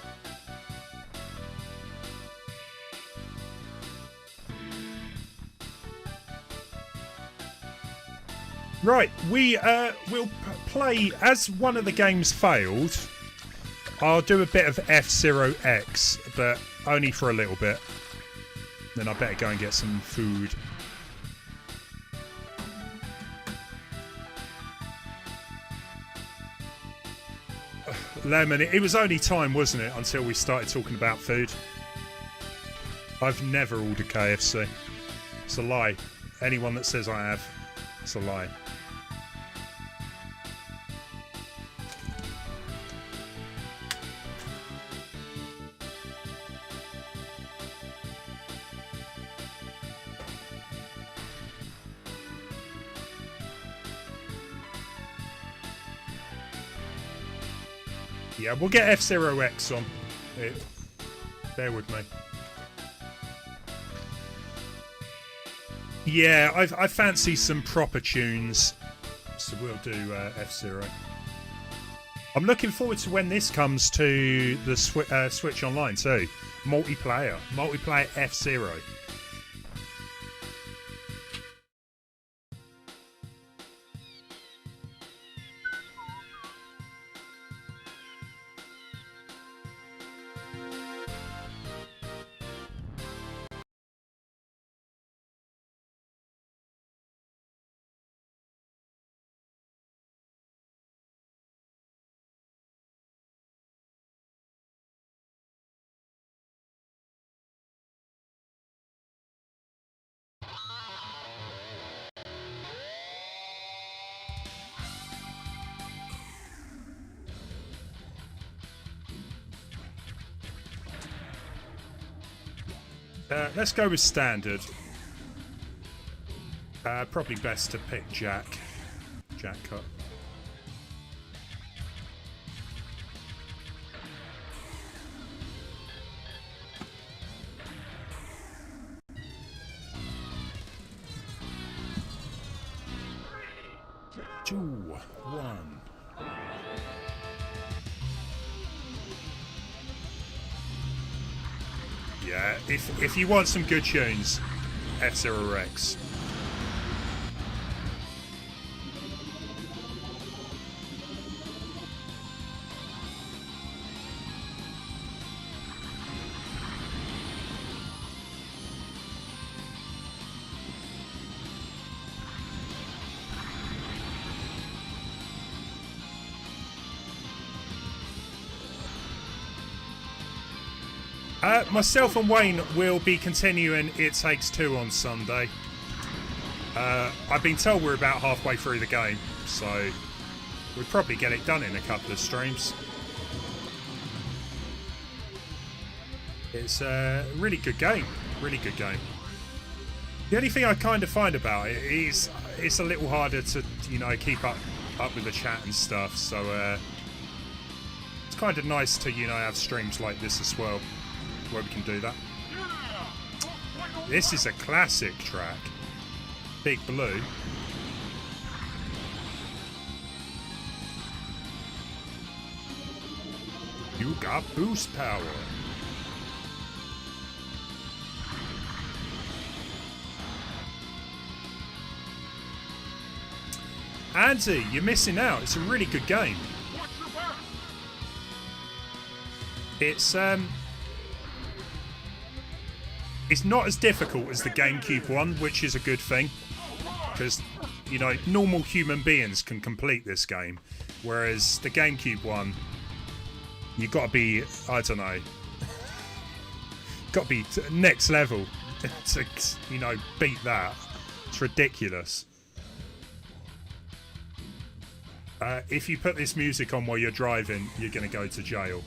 Right, we will play, as one of the games failed, I'll do a bit of F-Zero X, but only for a little bit. Then I better go and get some food. Lemon, it was only time, wasn't it, until we started talking about food. I've never ordered KFC. It's a lie. Anyone that says I have, it's a lie. Yeah, we'll get F-Zero X on. Bear with me. Yeah, I fancy some proper tunes, so we'll do F-Zero. I'm looking forward to when this comes to the Switch Online too. Multiplayer F-Zero. Let's go with standard. Probably best to pick Jack Cut. Two, one. Yeah, if you want some good tunes, F-Zero X. Myself and Wayne will be continuing It Takes Two on Sunday. I've been told we're about halfway through the game, so we'll probably get it done in a couple of streams. It's a really good game. Really good game. The only thing I kind of find about it is it's a little harder to, you know, keep up with the chat and stuff. So it's kind of nice to, you know, have streams like this as well, where we can do that. This is a classic track. Big Blue. You got boost power. Andy, you're missing out. It's a really good game. It's not as difficult as the GameCube one, which is a good thing, because, you know, normal human beings can complete this game, whereas the GameCube one, you got to be, I don't know, got to be next level to, you know, beat that. It's ridiculous. If you put this music on while you're driving, you're going to go to jail.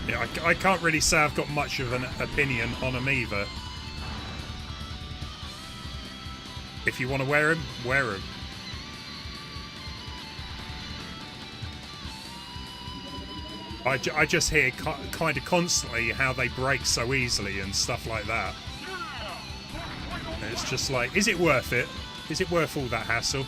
Yeah, I can't really say I've got much of an opinion on them either. If you want to wear them, wear them. I just hear kind of constantly how they break so easily and stuff like that. And it's just like, is it worth it? Is it worth all that hassle?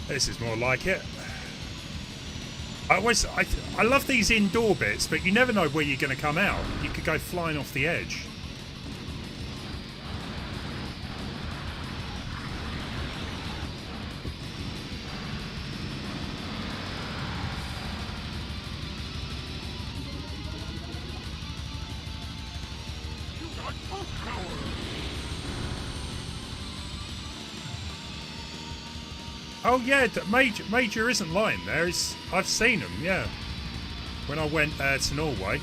This is more like it. I love these indoor bits, but you never know where you're going to come out. You could go flying off the edge. Oh yeah, Major isn't lying there. I've seen him, yeah. When I went to Norway.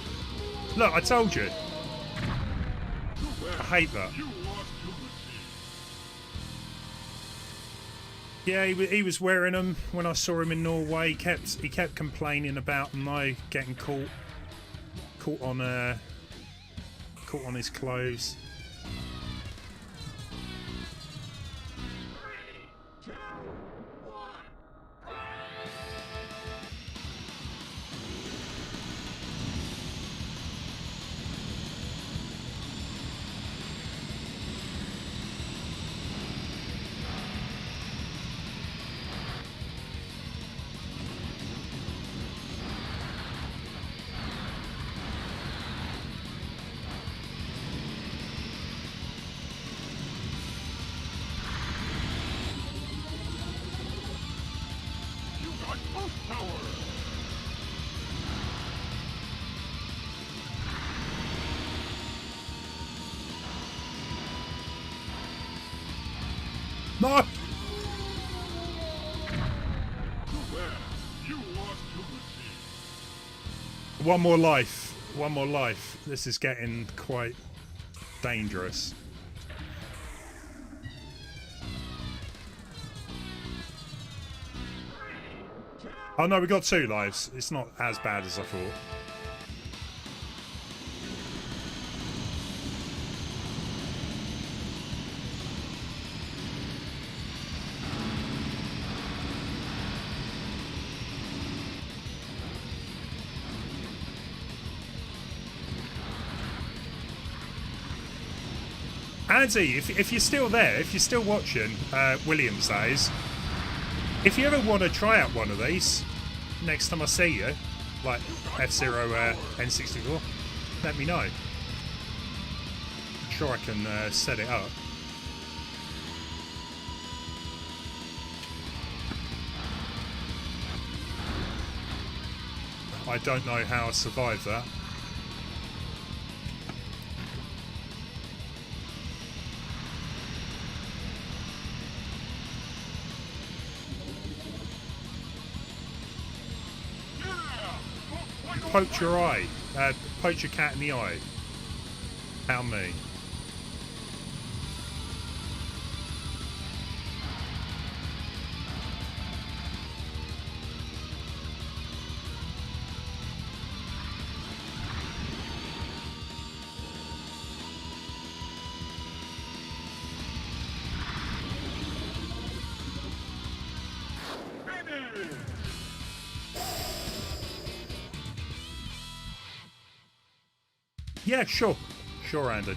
Look, I told you. I hate that. Yeah, he was wearing them when I saw him in Norway. He kept complaining about them though, getting caught on his clothes. No! One more life. One more life. This is getting quite dangerous. Oh no, we got 2 lives. It's not as bad as I thought. Andy, if you're still there, if you're still watching, Williams that is, if you ever want to try out one of these, next time I see you, like F-Zero N64, let me know. I'm sure I can set it up. I don't know how I survived that. Poach your eye. Poach your cat in the eye. How me? Yeah, sure. Sure, Andy.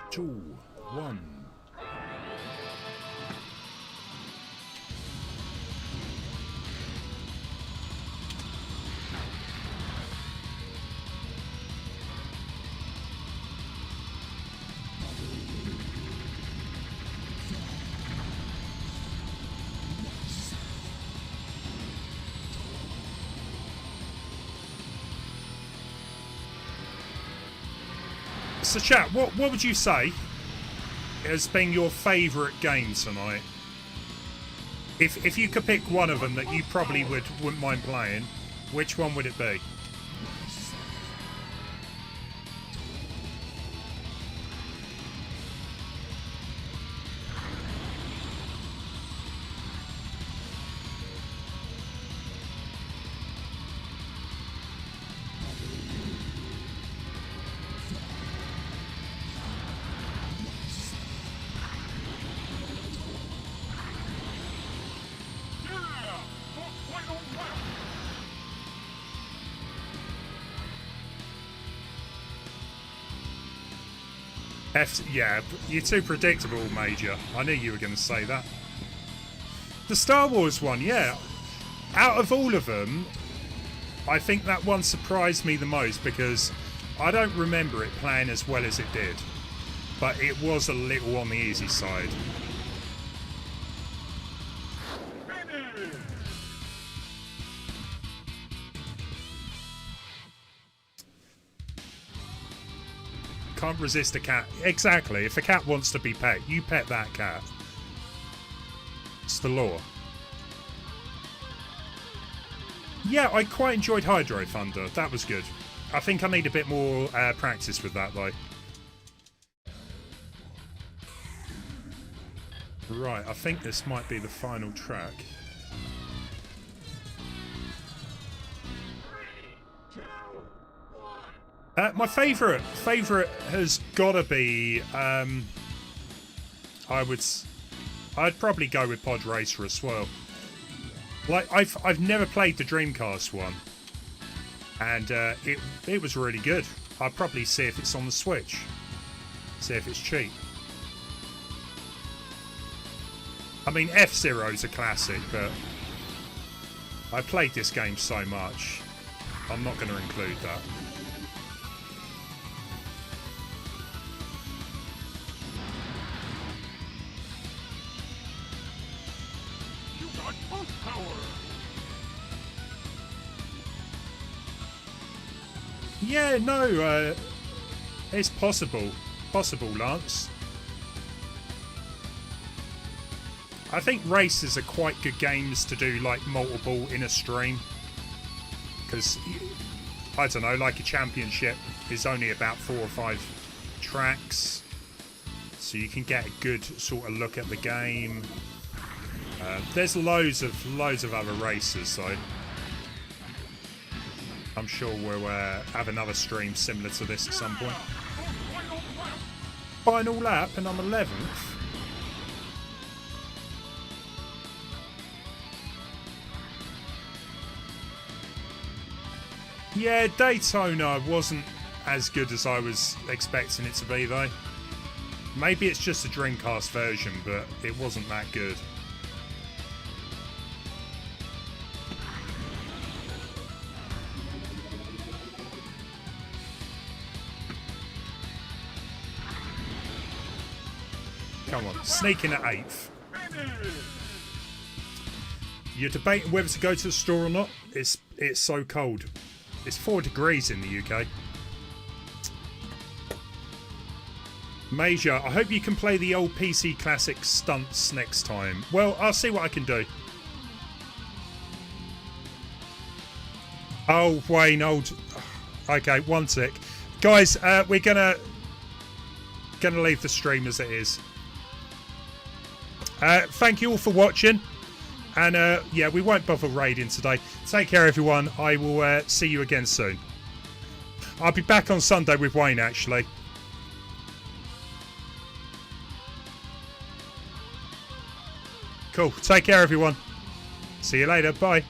Two, one. So chat, what would you say has been your favourite game tonight? If you could pick one of them that you probably wouldn't mind playing, which one would it be? Yeah, you're too predictable, Major. I knew you were going to say that. The Star Wars one, yeah. Out of all of them, I think that one surprised me the most because I don't remember it playing as well as it did. But it was a little on the easy side. Can't resist a cat. Exactly. If a cat wants to be pet, you pet that cat. It's the law. Yeah, I quite enjoyed Hydro Thunder. That was good. I think I need a bit more practice with that, though. Right, I think this might be the final track. My favourite has got to be. I'd probably go with Pod Racer as well. Like I've never played the Dreamcast one, and it was really good. I'd probably see if it's on the Switch, see if it's cheap. I mean, F-Zero's a classic, but I played this game so much, I'm not going to include that. Yeah, no, it's possible. Possible, Lance. I think races are quite good games to do like multiple in a stream. Because, I don't know, like a championship is only about 4 or 5 tracks. So you can get a good sort of look at the game. There's loads of other races though. I'm sure we'll have another stream similar to this at some point. Final lap and I'm 11th. Yeah, Daytona wasn't as good as I was expecting it to be though. Maybe it's just a Dreamcast version, but it wasn't that good. Come on, sneaking at 8th. You're debating whether to go to the store or not. It's so cold. It's 4 degrees in the UK. Major, I hope you can play the old PC classic stunts next time. Well, I'll see what I can do. Oh, Wayne, old. Okay, one tick, guys. We're gonna leave the stream as it is. Thank you all for watching, and yeah, we won't bother raiding today. Take care, everyone. I will see you again soon. I'll be back on Sunday with Wayne, actually. Cool. Take care, everyone. See you later. Bye.